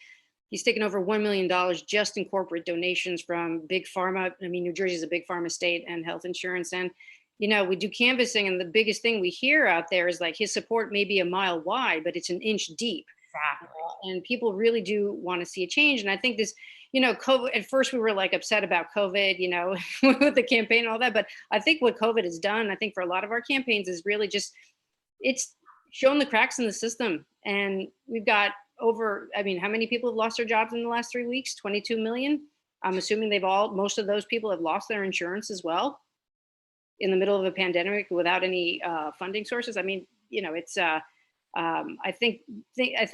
He's taken over $1 million just in corporate donations from big pharma. I mean, New Jersey is a big pharma state, and health insurance. And, we do canvassing, and the biggest thing we hear out there is like his support may be a mile wide, but it's an inch deep. Exactly. And people really do want to see a change. And I think this, COVID, at first we were like upset about COVID, with the campaign and all that. But I think what COVID has done, I think for a lot of our campaigns, is really just, it's shown the cracks in the system. And we've got how many people have lost their jobs in the last 3 weeks? 22 million. I'm assuming most of those people have lost their insurance as well in the middle of a pandemic without any funding sources. I mean, it's, I think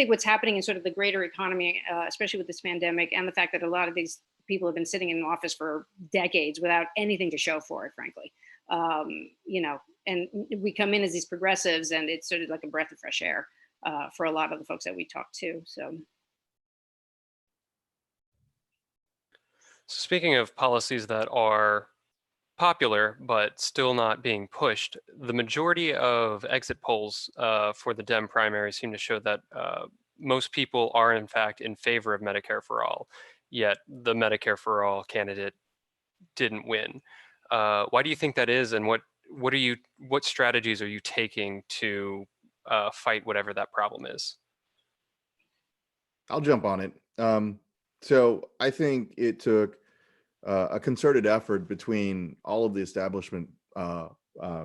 what's happening in sort of the greater economy, especially with this pandemic, and the fact that a lot of these people have been sitting in office for decades without anything to show for it, frankly. And we come in as these progressives, and it's sort of like a breath of fresh air for a lot of the folks that we talk to. So. Speaking of policies that are popular but still not being pushed, the majority of exit polls for the Dem primary seem to show that most people are in fact in favor of Medicare for all, yet the Medicare for all candidate didn't win. Why do you think that is, and what strategies are you taking to fight whatever that problem is? I'll jump on it. So I think it took a concerted effort between all of the establishment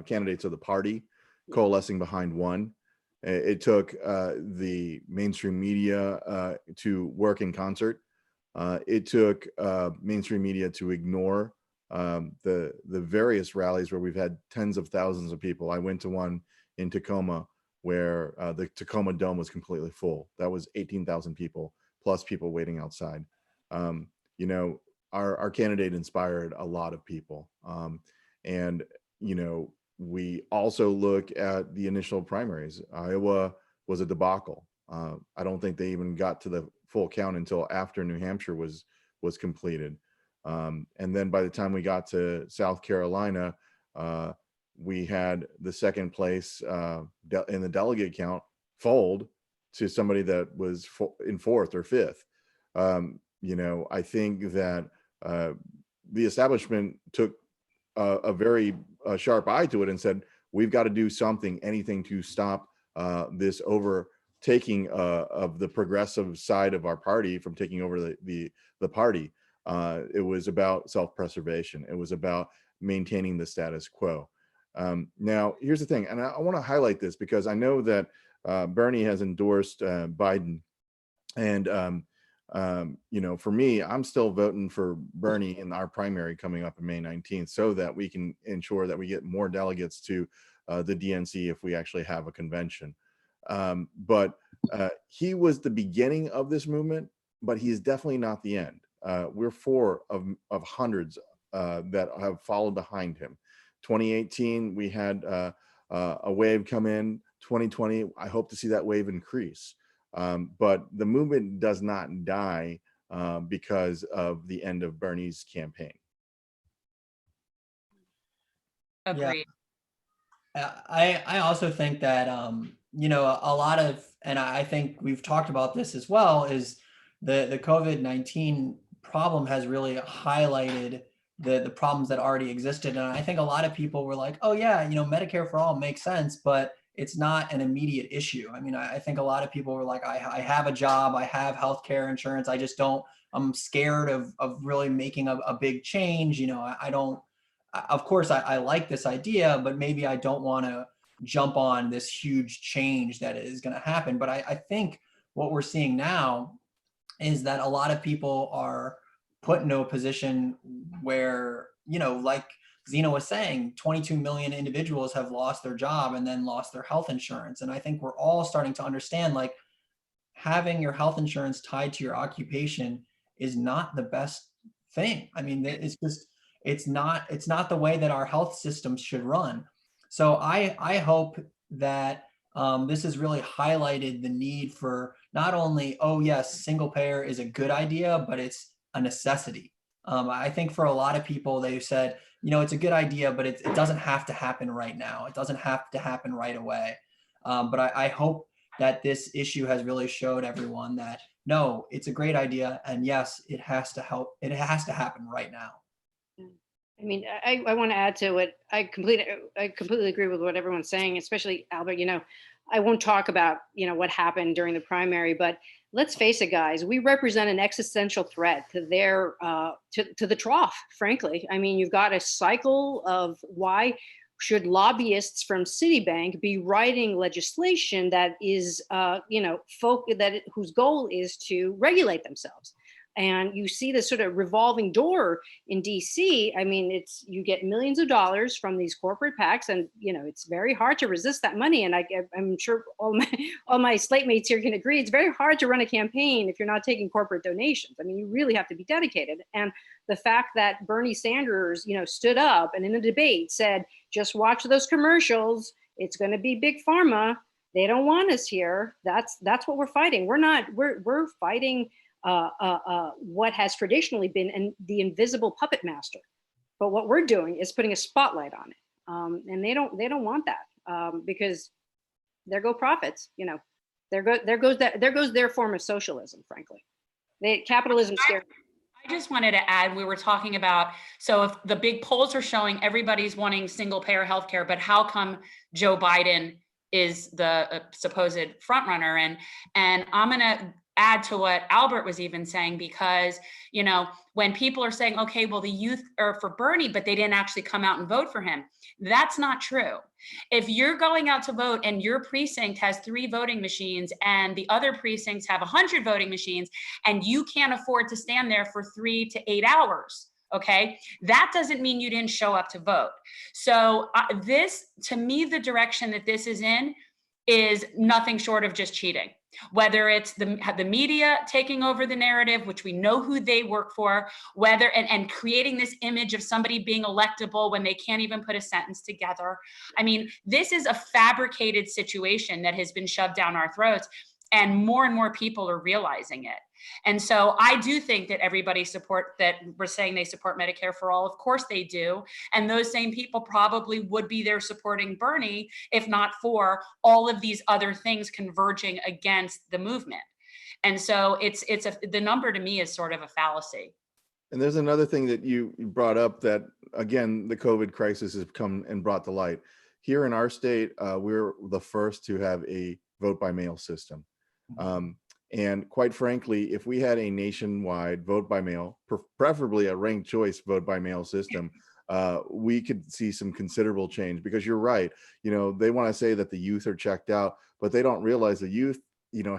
candidates of the party coalescing behind one. It took the mainstream media to work in concert. It took mainstream media to ignore the various rallies where we've had tens of thousands of people. I went to one in Tacoma where the Tacoma Dome was completely full. That was 18,000 people plus people waiting outside. Our candidate inspired a lot of people. And, we also look at the initial primaries. Iowa was a debacle. I don't think they even got to the full count until after New Hampshire was completed. And then by the time we got to South Carolina, we had the second place in the delegate count fold to somebody that was in fourth or fifth. I think that the establishment took a very sharp eye to it and said, we've got to do anything to stop this overtaking of the progressive side of our party from taking over the party. It was about self-preservation. It was about maintaining the status quo. Now, here's the thing, and I want to highlight this because I know that Bernie has endorsed Biden, and for me, I'm still voting for Bernie in our primary coming up on May 19th, so that we can ensure that we get more delegates to the DNC if we actually have a convention. But he was the beginning of this movement, but he's definitely not the end. We're four of hundreds that have followed behind him. 2018, we had a wave come in. 2020, I hope to see that wave increase. But the movement does not die because of the end of Bernie's campaign. Agreed. Yeah. I also think that, a lot of, and I think we've talked about this as well, is the COVID-19 problem has really highlighted the problems that already existed. And I think a lot of people were like, oh yeah, Medicare for all makes sense, but it's not an immediate issue. I mean, I think a lot of people were like, I have a job, I have healthcare insurance, I'm scared of really making a big change. Of course, I like this idea, but maybe I don't want to jump on this huge change that is going to happen. But I think what we're seeing now is that a lot of people are put into a position where, like Zina was saying, 22 million individuals have lost their job and then lost their health insurance. And I think we're all starting to understand, like, having your health insurance tied to your occupation is not the best thing. I mean, it's not the way that our health systems should run. So I hope that this has really highlighted the need for not only, oh yes, single payer is a good idea, but it's a necessity. I think for a lot of people, they've said, it's a good idea, but it doesn't have to happen right now. It doesn't have to happen right away. But I hope that this issue has really showed everyone that, no, it's a great idea. And yes, it has to help. It has to happen right now. I mean, I want to add to what I completely agree with what everyone's saying, especially Albert. I won't talk about what happened during the primary, but let's face it, guys, we represent an existential threat to their to the trough. Frankly, I mean, you've got a cycle of why should lobbyists from Citibank be writing legislation that is whose goal is to regulate themselves. And you see this sort of revolving door in DC. I mean, you get millions of dollars from these corporate PACs, and it's very hard to resist that money. And I'm sure all my Slate mates here can agree. It's very hard to run a campaign if you're not taking corporate donations. I mean, you really have to be dedicated. And the fact that Bernie Sanders, stood up and in a debate said, "Just watch those commercials. It's going to be big pharma. They don't want us here." That's what we're fighting. We're fighting what has traditionally been the invisible puppet master, but what we're doing is putting a spotlight on it, and they don't want that, because there go profits. There goes their form of socialism. Frankly, capitalism scares. I just wanted to add, we were talking about, so if the big polls are showing everybody's wanting single payer healthcare, but how come Joe Biden is the supposed front runner? And I'm going to add to what Albert was even saying, because, when people are saying, okay, well, the youth are for Bernie, but they didn't actually come out and vote for him. That's not true. If you're going out to vote and your precinct has 3 voting machines and the other precincts have 100 voting machines, and you can't afford to stand there for 3 to 8 hours, okay, that doesn't mean you didn't show up to vote. So this, to me, the direction that this is in is nothing short of just cheating. Whether it's the media taking over the narrative, which we know who they work for, and creating this image of somebody being electable when they can't even put a sentence together. I mean, this is a fabricated situation that has been shoved down our throats, and more people are realizing it. And so I do think that everybody that we're saying they support Medicare for all. Of course they do. And those same people probably would be there supporting Bernie, if not for all of these other things converging against the movement. And so the number to me is sort of a fallacy. And there's another thing that you brought up that, again, the COVID crisis has come and brought to light. Here in our state, we're the first to have a vote by mail system. And quite frankly, if we had a nationwide vote by mail, preferably a ranked choice vote by mail system, we could see some considerable change. Because you're right, they want to say that the youth are checked out, but they don't realize the youth,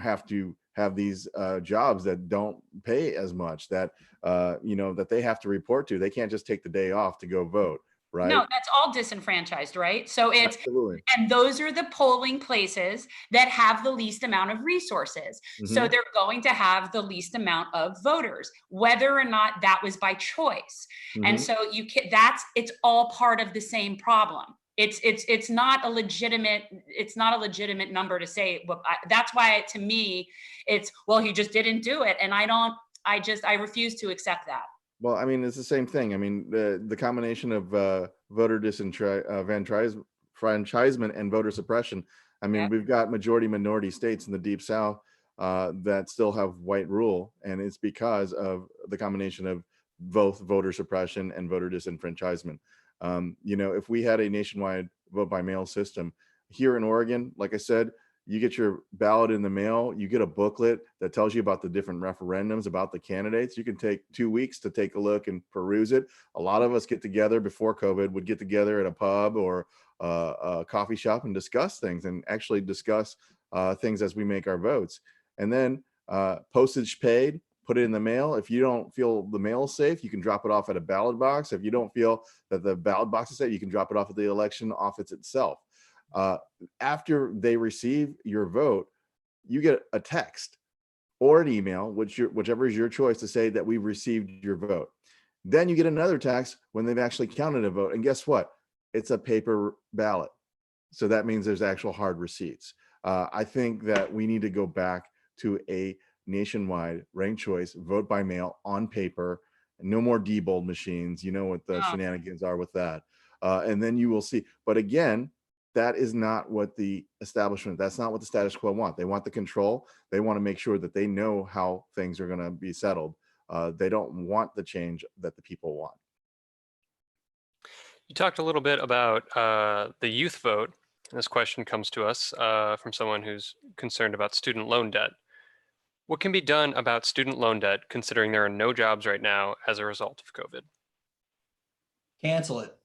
have to have these jobs that don't pay as much, that that they have to report to. They can't just take the day off to go vote. Right? No, that's all disenfranchised, right? So Absolutely. And those are the polling places that have the least amount of resources. Mm-hmm. So they're going to have the least amount of voters, whether or not that was by choice. Mm-hmm. And so it's all part of the same problem. It's not a legitimate number to say. That's why, to me, it's, well, he just didn't do it, and I refuse to accept that. Well, I mean, it's the same thing. I mean, the combination of voter disenfranchisement and voter suppression. I mean, We've got majority minority states in the Deep South that still have white rule, and it's because of the combination of both voter suppression and voter disenfranchisement. If we had a nationwide vote by mail system here in Oregon, like I said, you get your ballot in the mail, you get a booklet that tells you about the different referendums, about the candidates. You can take 2 weeks to take a look and peruse it. A lot of us get together before COVID, would get together at a pub or a coffee shop and discuss things, and actually discuss things as we make our votes. And then postage paid, put it in the mail. If you don't feel the mail is safe, you can drop it off at a ballot box. If you don't feel that the ballot box is safe, you can drop it off at the election office itself. After they receive your vote, you get a text or an email, whichever is your choice, to say that we've received your vote. Then you get another text when they've actually counted a vote. And guess what? It's a paper ballot. So that means there's actual hard receipts. I think that we need to go back to a nationwide ranked choice, vote by mail on paper, no more Diebold machines. You know what the shenanigans are with that. And then you will see. But again, that is not what the establishment, that's not what the status quo want. They want the control. They want to make sure that they know how things are going to be settled. They don't want the change that the people want. You talked a little bit about the youth vote. This question comes to us from someone who's concerned about student loan debt. What can be done about student loan debt, considering there are no jobs right now as a result of COVID? Cancel it.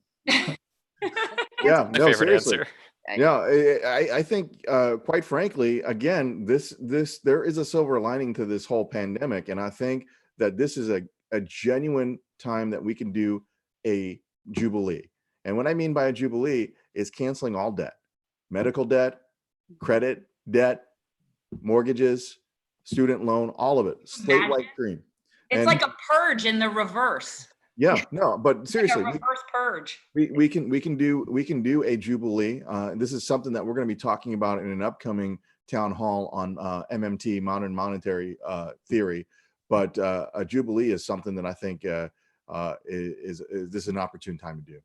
Yeah, My no, favorite seriously. answer. Yeah, I think, quite frankly, again, there is a silver lining to this whole pandemic, and I think that this is a genuine time that we can do a jubilee. And what I mean by a jubilee is canceling all debt, medical debt, credit debt, mortgages, student loan, all of it, slate white cream. It's like a purge in the reverse. Yeah, no, but seriously, like a reverse purge. we can do a jubilee. This is something that we're going to be talking about in an upcoming town hall on MMT, modern monetary theory. But a jubilee is something that I think is this is an opportune time to do.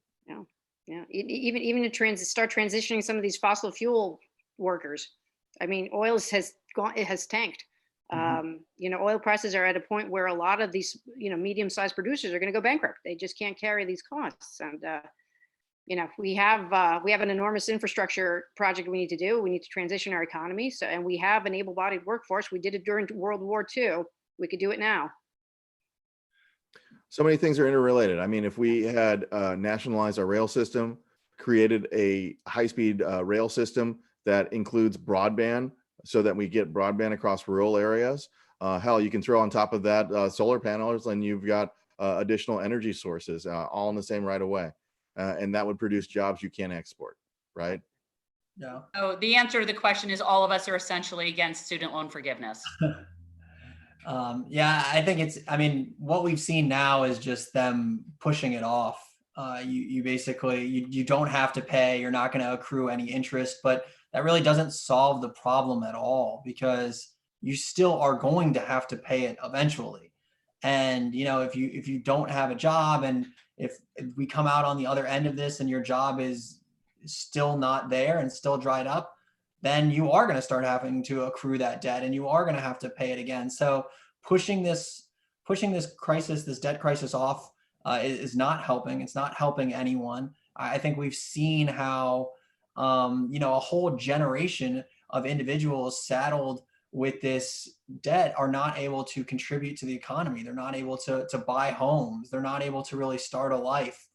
Yeah. Even to start transitioning some of these fossil fuel workers. I mean, oil has gone, it has tanked. Oil prices are at a point where a lot of these, medium-sized producers are going to go bankrupt. They just can't carry these costs. And, we have an enormous infrastructure project we need to do. We need to transition our economy. And we have an able-bodied workforce. We did it during World War II. We could do it now. So many things are interrelated. I mean, if we had nationalized our rail system, created a high-speed rail system that includes broadband, so that we get broadband across rural areas. Hell, you can throw on top of that solar panels, and you've got additional energy sources all in the same right away. And that would produce jobs you can't export, right? Yeah. So the answer to the question is all of us are essentially against student loan forgiveness. Yeah, I think what we've seen now is just them pushing it off. You basically, you don't have to pay, you're not going to accrue any interest, but that really doesn't solve the problem at all, because you still are going to have to pay it eventually. And, if you don't have a job, and if we come out on the other end of this and your job is still not there and still dried up, then you are going to start having to accrue that debt, and you are going to have to pay it again. So pushing this crisis, this debt crisis off is not helping. It's not helping anyone. I think we've seen how, a whole generation of individuals saddled with this debt are not able to contribute to the economy. They're not able to buy homes. They're not able to really start a life.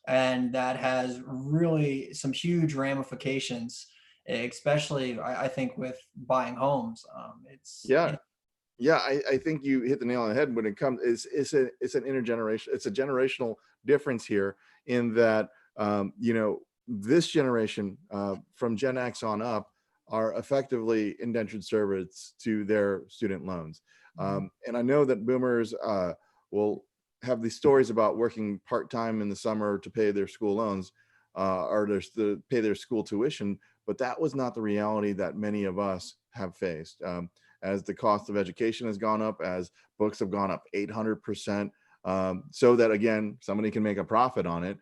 And that has really some huge ramifications, especially I think with buying homes. I think you hit the nail on the head when it comes. It's an intergeneration. It's a generational difference here in that this generation from Gen X on up are effectively indentured servants to their student loans. And I know that boomers will have these stories about working part-time in the summer to pay their school loans or to pay their school tuition, but that was not the reality that many of us have faced. As the cost of education has gone up, as books have gone up 800%, so that again, somebody can make a profit on it.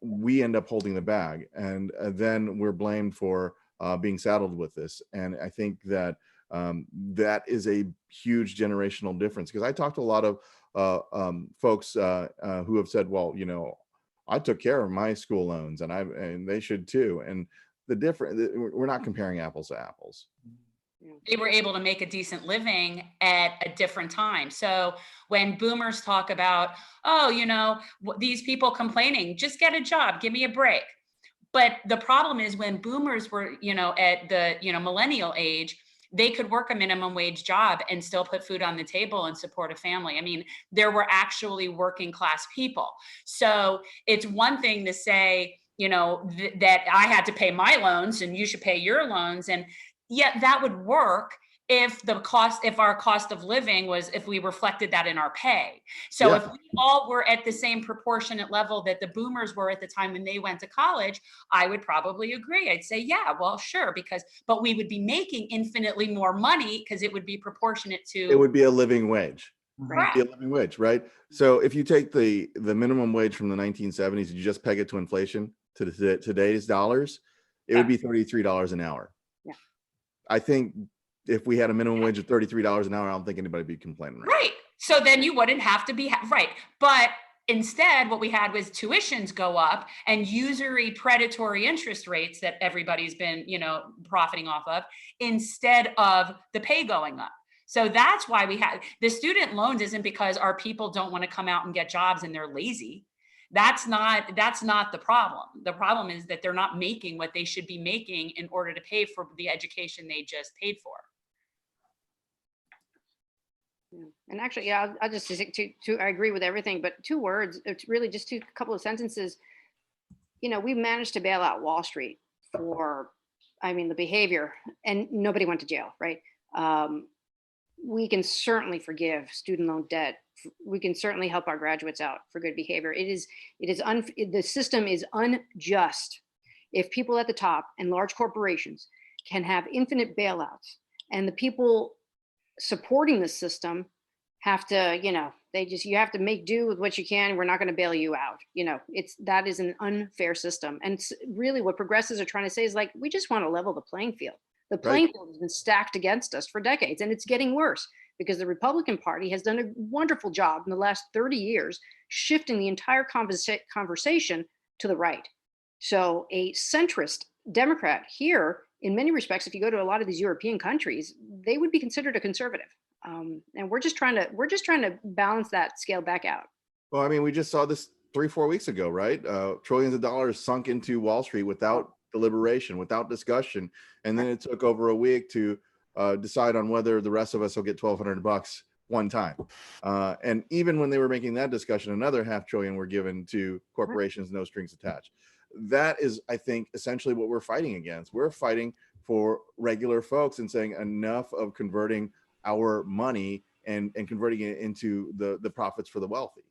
We end up holding the bag, and then we're blamed for being saddled with this. And I think that that is a huge generational difference, because I talked to a lot of folks who have said, well, I took care of my school loans, and they should too. And we're not comparing apples to apples. They were able to make a decent living at a different time. So when boomers talk about, these people complaining, just get a job, give me a break. But the problem is when boomers were, at the, millennial age, they could work a minimum wage job and still put food on the table and support a family. I mean, there were actually working class people. So it's one thing to say, that I had to pay my loans and you should pay your loans. And yet that would work if our cost of living was, if we reflected that in our pay. So if we all were at the same proportionate level that the boomers were at the time when they went to college, I would probably agree. I'd say, yeah, well, sure, but we would be making infinitely more money because it would be proportionate to. It would be a living wage. Correct. Be a living wage, right? So if you take the minimum wage from the 1970s, you just peg it to inflation to today's dollars, it would be $33 an hour. Yeah. I think if we had a minimum wage of $33 an hour, I don't think anybody would be complaining. Right. So then you wouldn't have to be right. But instead, what we had was tuitions go up and usury predatory interest rates that everybody's been, profiting off of, instead of the pay going up. So that's why we had the student loans. Isn't because our people don't want to come out and get jobs and they're lazy. That's not the problem. The problem is that they're not making what they should be making in order to pay for the education they just paid for. And actually, I'll just stick to I agree with everything, but 2 words, it's really just a couple of sentences. We managed to bail out Wall Street for, the behavior, and nobody went to jail, right? We can certainly forgive student loan debt. We can certainly help our graduates out for good behavior. The system is unjust if people at the top and large corporations can have infinite bailouts, and the people supporting the system have to, you have to make do with what you can. We're not going to bail you out. That is an unfair system. And really what progressives are trying to say is like, we just want to level the playing field. The playing field has been stacked against us for decades, and it's getting worse because the Republican Party has done a wonderful job in the last 30 years shifting the entire conversation to the right. So a centrist Democrat here, in many respects, if you go to a lot of these European countries, they would be considered a conservative. And we're just trying to balance that scale back out. Well, we just saw this 3-4 weeks ago, right? Trillions of dollars sunk into Wall Street without deliberation, without discussion. And then it took over a week to decide on whether the rest of us will get $1,200 one time. And even when they were making that discussion, another $500 billion were given to corporations, no strings attached. That is, I think, essentially what we're fighting against. We're fighting for regular folks and saying enough of converting our money and converting it into the profits for the wealthy.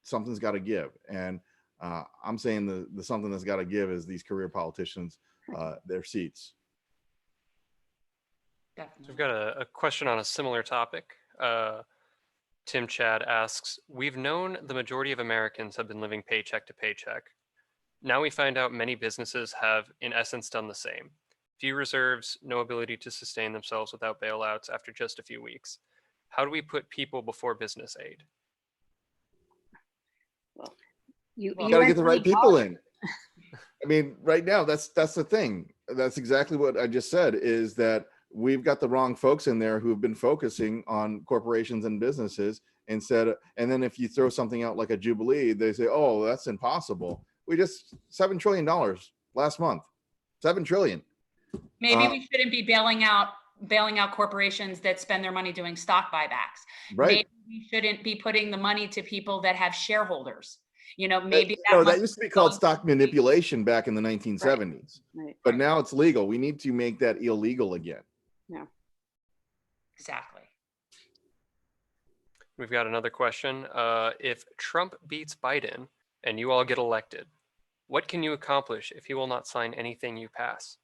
Something's got to give. And I'm saying the something that's got to give is these career politicians, their seats. Definitely. So we've got a question on a similar topic. Tim Chad asks, we've known the majority of Americans have been living paycheck to paycheck. Now we find out many businesses have, in essence, done the same. Few reserves, no ability to sustain themselves without bailouts after just a few weeks. How do we put people before business aid? Well, you got to get the right people in. Right now, that's the thing. That's exactly what I just said, is that we've got the wrong folks in there who have been focusing on corporations and businesses instead. And then if you throw something out like a Jubilee, they say, oh, that's impossible. We just $7 trillion last month, $7 trillion. Maybe we shouldn't be bailing out corporations that spend their money doing stock buybacks. Right. Maybe we shouldn't be putting the money to people that have shareholders. Maybe that used to be called stock manipulation back in the 1970s. Right. But now it's legal. We need to make that illegal again. Yeah. Exactly. We've got another question. If Trump beats Biden and you all get elected, what can you accomplish if he will not sign anything you pass?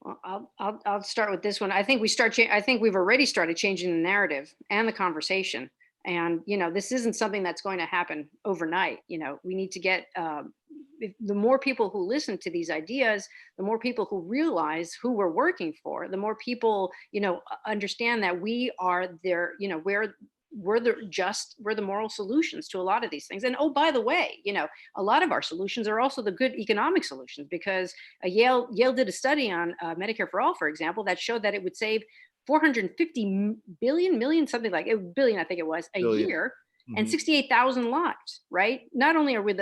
Well, I'll start with this one. I think we've already started changing the narrative and the conversation. And this isn't something that's going to happen overnight. We need to get the more people who listen to these ideas, the more people who realize who we're working for, the more people understand that we are there. We're the moral solutions to a lot of these things. And oh, by the way, a lot of our solutions are also the good economic solutions, because Yale did a study on Medicare for All, for example, that showed that it would save 450 million, something like billion, I think it was, a year, and 68,000 lives. Right? Not only are we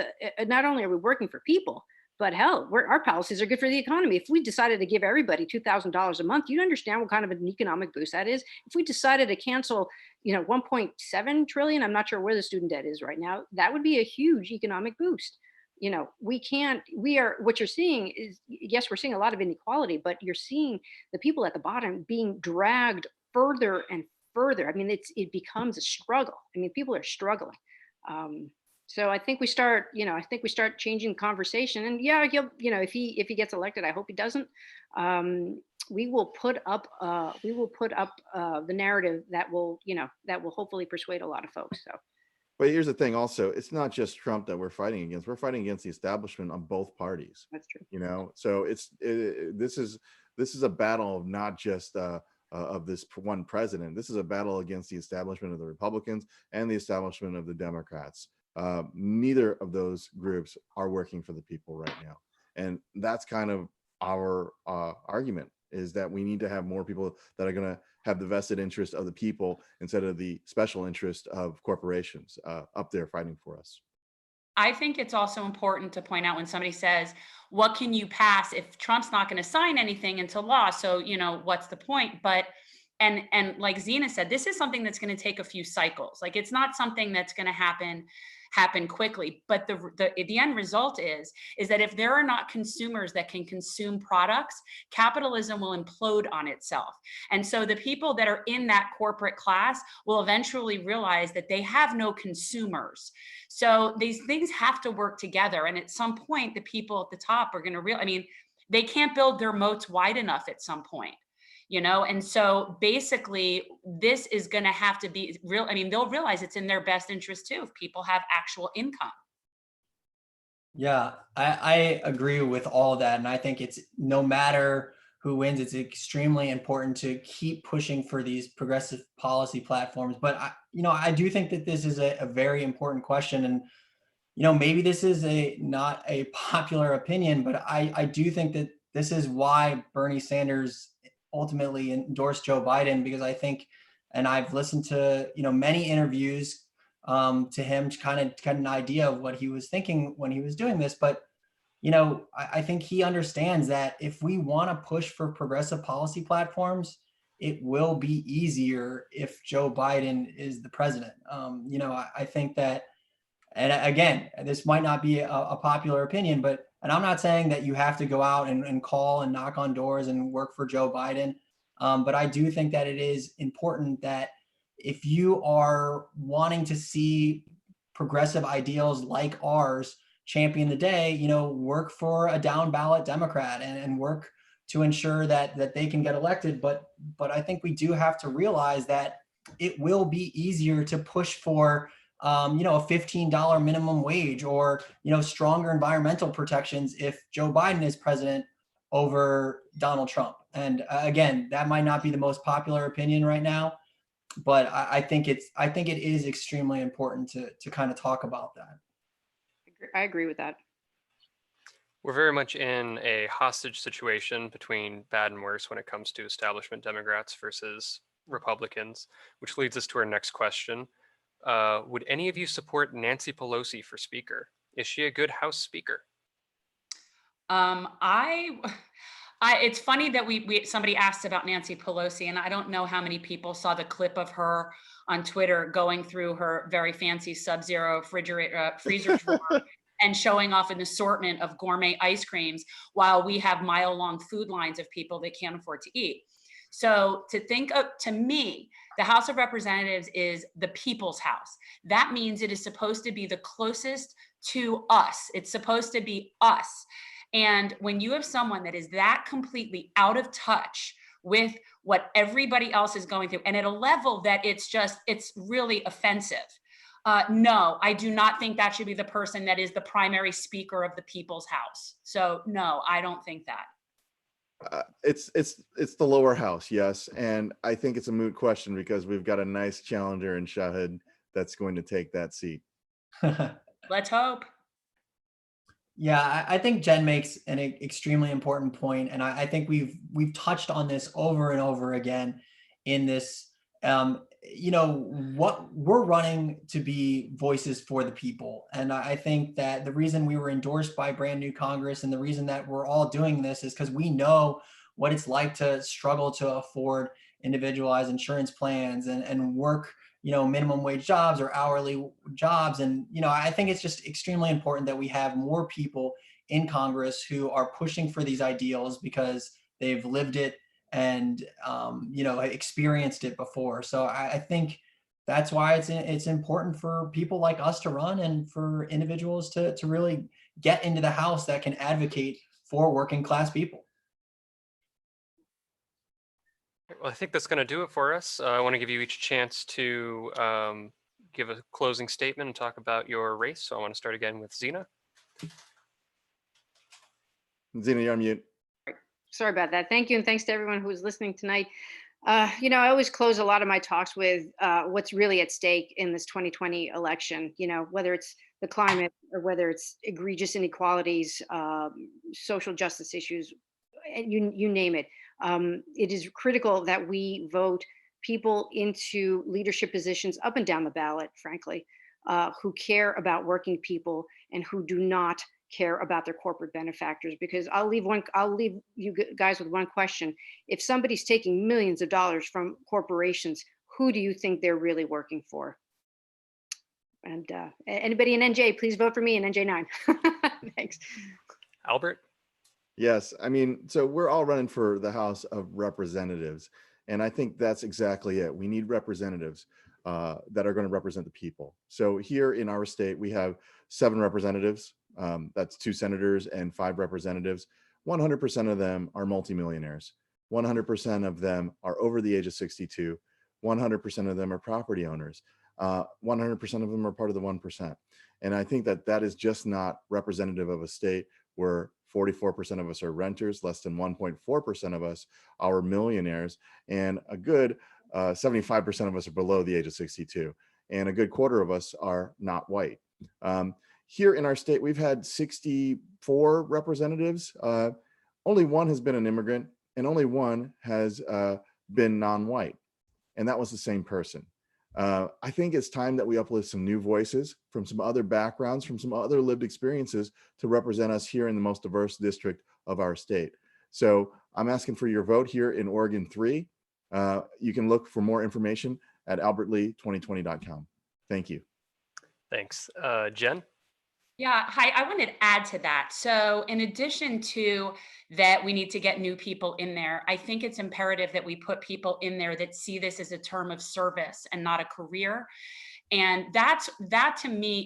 working for people, but hell, our policies are good for the economy. If we decided to give everybody $2,000 a month, you'd understand what kind of an economic boost that is. If we decided to cancel, 1.7 trillion, I'm not sure where the student debt is right now, that would be a huge economic boost. what you're seeing is, yes, we're seeing a lot of inequality, but you're seeing the people at the bottom being dragged further and further. I mean, it becomes a struggle. I mean, people are struggling. So I think we start changing the conversation. And yeah, if he gets elected, I hope he doesn't. We will put up the narrative that will hopefully persuade a lot of folks. So. But here's the thing also, it's not just Trump that we're fighting against. We're fighting against the establishment on both parties. That's true. So this is a battle of not just of this one president. This is a battle against the establishment of the Republicans and the establishment of the Democrats. Neither of those groups are working for the people right now. And that's kind of our argument, is that we need to have more people that are going to have the vested interest of the people instead of the special interest of corporations up there fighting for us. I think it's also important to point out when somebody says, what can you pass if Trump's not going to sign anything into law? So, what's the point? But, and like Zina said, this is something that's going to take a few cycles. Like, it's not something that's going to happen quickly, but the end result is that if there are not consumers that can consume products, capitalism will implode on itself. And so the people that are in that corporate class will eventually realize that they have no consumers. So these things have to work together. And at some point, the people at the top are going to they can't build their moats wide enough at some point. And so basically this is going to have to be real. I mean, they'll realize it's in their best interest too, if people have actual income. Yeah, I agree with all of that. And I think it's, no matter who wins, it's extremely important to keep pushing for these progressive policy platforms. But I do think that this is a very important question. And, maybe this is not a popular opinion, but I do think that this is why Bernie Sanders ultimately endorsed Joe Biden, because I think, and I've listened to, many interviews to him to kind of get an idea of what he was thinking when he was doing this. But, I think he understands that if we want to push for progressive policy platforms, it will be easier if Joe Biden is the president. I think that, and again, this might not be a popular opinion, and I'm not saying that you have to go out and call and knock on doors and work for Joe Biden. But I do think that it is important that if you are wanting to see progressive ideals like ours champion the day, work for a down ballot Democrat and work to ensure that they can get elected. But I think we do have to realize that it will be easier to push for a $15 minimum wage or, stronger environmental protections if Joe Biden is president over Donald Trump. And again, that might not be the most popular opinion right now, but I think it is extremely important to kind of talk about that. I agree with that. We're very much in a hostage situation between bad and worse when it comes to establishment Democrats versus Republicans, which leads us to our next question. Would any of you support Nancy Pelosi for Speaker? Is she a good House Speaker? It's funny that somebody asked about Nancy Pelosi, and I don't know how many people saw the clip of her on Twitter going through her very fancy Sub-Zero freezer drawer and showing off an assortment of gourmet ice creams while we have mile-long food lines of people that can't afford to eat. So to me, the House of Representatives is the people's house. That means it is supposed to be the closest to us. It's supposed to be us. And when you have someone that is that completely out of touch with what everybody else is going through, and at a level that it's really offensive. No, I do not think that should be the person that is the primary speaker of the people's house. So no, I don't think that. It's the lower house, yes. And I think it's a moot question because we've got a nice challenger in Shahid that's going to take that seat. Let's hope. Yeah, I think Jen makes an extremely important point, and I think we've touched on this over and over again in this. What we're running to be voices for the people, and I think that the reason we were endorsed by brand new Congress and the reason that we're all doing this is because we know what it's like to struggle to afford individualized insurance plans and work minimum wage jobs or hourly jobs. And, I think it's just extremely important that we have more people in Congress who are pushing for these ideals because they've lived it and, experienced it before. So I think that's why it's important for people like us to run and for individuals to really get into the House that can advocate for working class people. Well, I think that's going to do it for us. I want to give you each a chance to give a closing statement and talk about your race. So I want to start again with Zina. Zina, you're on mute. Sorry about that. Thank you. And thanks to everyone who is listening tonight. I always close a lot of my talks with what's really at stake in this 2020 election, whether it's the climate or whether it's egregious inequalities, social justice issues, and you name it. It is critical that we vote people into leadership positions up and down the ballot, frankly, who care about working people and who do not care about their corporate benefactors. Because I'll leave you guys with one question. If somebody's taking millions of dollars from corporations, who do you think they're really working for? And anybody in NJ, please vote for me in NJ9. Thanks. Albert? Yes, I mean, so we're all running for the House of Representatives, and I think that's exactly it. We need representatives that are going to represent the people. So here in our state, we have 7 representatives. That's 2 senators and 5 representatives. 100% of them are multimillionaires. 100% of them are over the age of 62. 100% of them are property owners. 100% of them are part of the 1%. And I think that is just not representative of a state where 44% of us are renters, less than 1.4% of us are millionaires, and a good 75% of us are below the age of 62, and a good quarter of us are not white. Here in our state, we've had 64 representatives. Only 1 has been an immigrant, and only 1 has been non-white, and that was the same person. I think it's time that we uplift some new voices from some other backgrounds, from some other lived experiences to represent us here in the most diverse district of our state. So I'm asking for your vote here in Oregon 3. You can look for more information at albertlee2020.com. Thank you. Thanks. Jen? Yeah, hi, I wanted to add to that. So in addition to that, we need to get new people in there. I think it's imperative that we put people in there that see this as a term of service and not a career. And that to me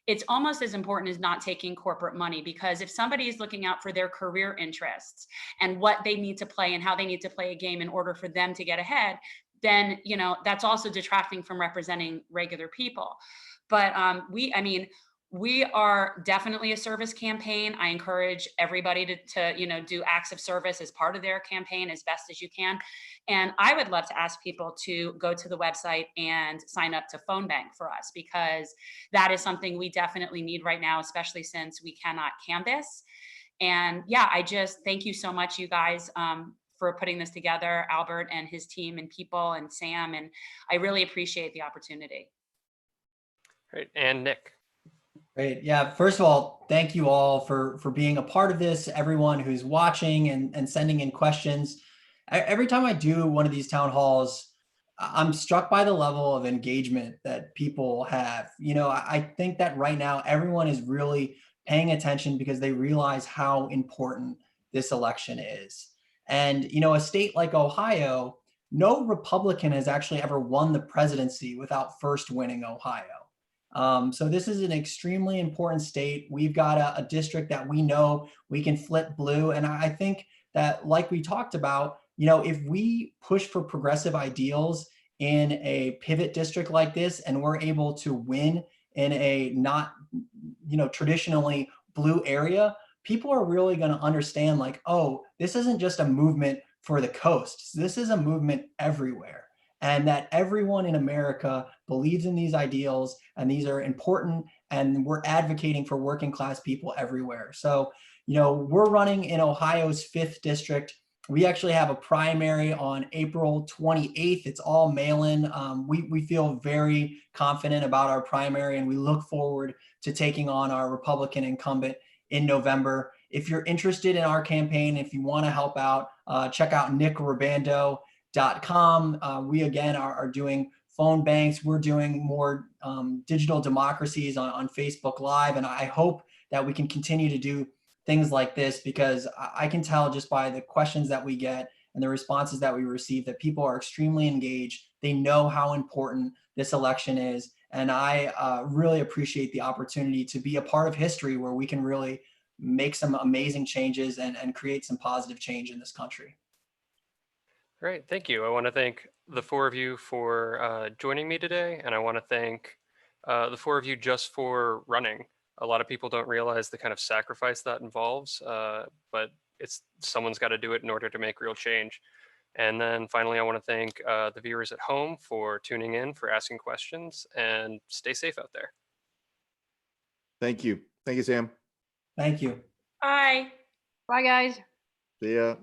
it's almost as important as not taking corporate money, because if somebody is looking out for their career interests and what they need to play and how they need to play a game in order for them to get ahead, then, that's also detracting from representing regular people. But we are definitely a service campaign. I encourage everybody to do acts of service as part of their campaign as best as you can. And I would love to ask people to go to the website and sign up to phone bank for us, because that is something we definitely need right now, especially since we cannot canvass. And yeah, I just thank you so much, you guys, for putting this together, Albert and his team and people and Sam. And I really appreciate the opportunity. Great. And Nick? Great. Yeah. First of all, thank you all for being a part of this, everyone who's watching and sending in questions. Every time I do one of these town halls, I'm struck by the level of engagement that people have. I think that right now, everyone is really paying attention because they realize how important this election is. And, a state like Ohio, no Republican has actually ever won the presidency without first winning Ohio. So this is an extremely important state. We've got a district that we know we can flip blue. And I think that, like we talked about, if we push for progressive ideals in a pivot district like this, and we're able to win in a not, traditionally blue area, people are really going to understand, like, oh, this isn't just a movement for the coast. This is a movement everywhere. And that everyone in America believes in these ideals, and these are important, and we're advocating for working class people everywhere. So, we're running in Ohio's 5th district. We actually have a primary on April 28th. It's all mail-in. We feel very confident about our primary, and we look forward to taking on our Republican incumbent in November. If you're interested in our campaign, if you want to help out, check out Nick Rubando.com. We again are doing phone banks. We're doing more digital democracies on Facebook Live. And I hope that we can continue to do things like this, because I can tell just by the questions that we get and the responses that we receive that people are extremely engaged. They know how important this election is. And I really appreciate the opportunity to be a part of history where we can really make some amazing changes and create some positive change in this country. Great, thank you. I want to thank the four of you for joining me today, and I want to thank the four of you just for running. A lot of people don't realize the kind of sacrifice that involves, but someone's got to do it in order to make real change. And then finally, I want to thank the viewers at home for tuning in, for asking questions, and stay safe out there. Thank you. Thank you, Sam. Thank you. Bye. Bye, guys. See ya.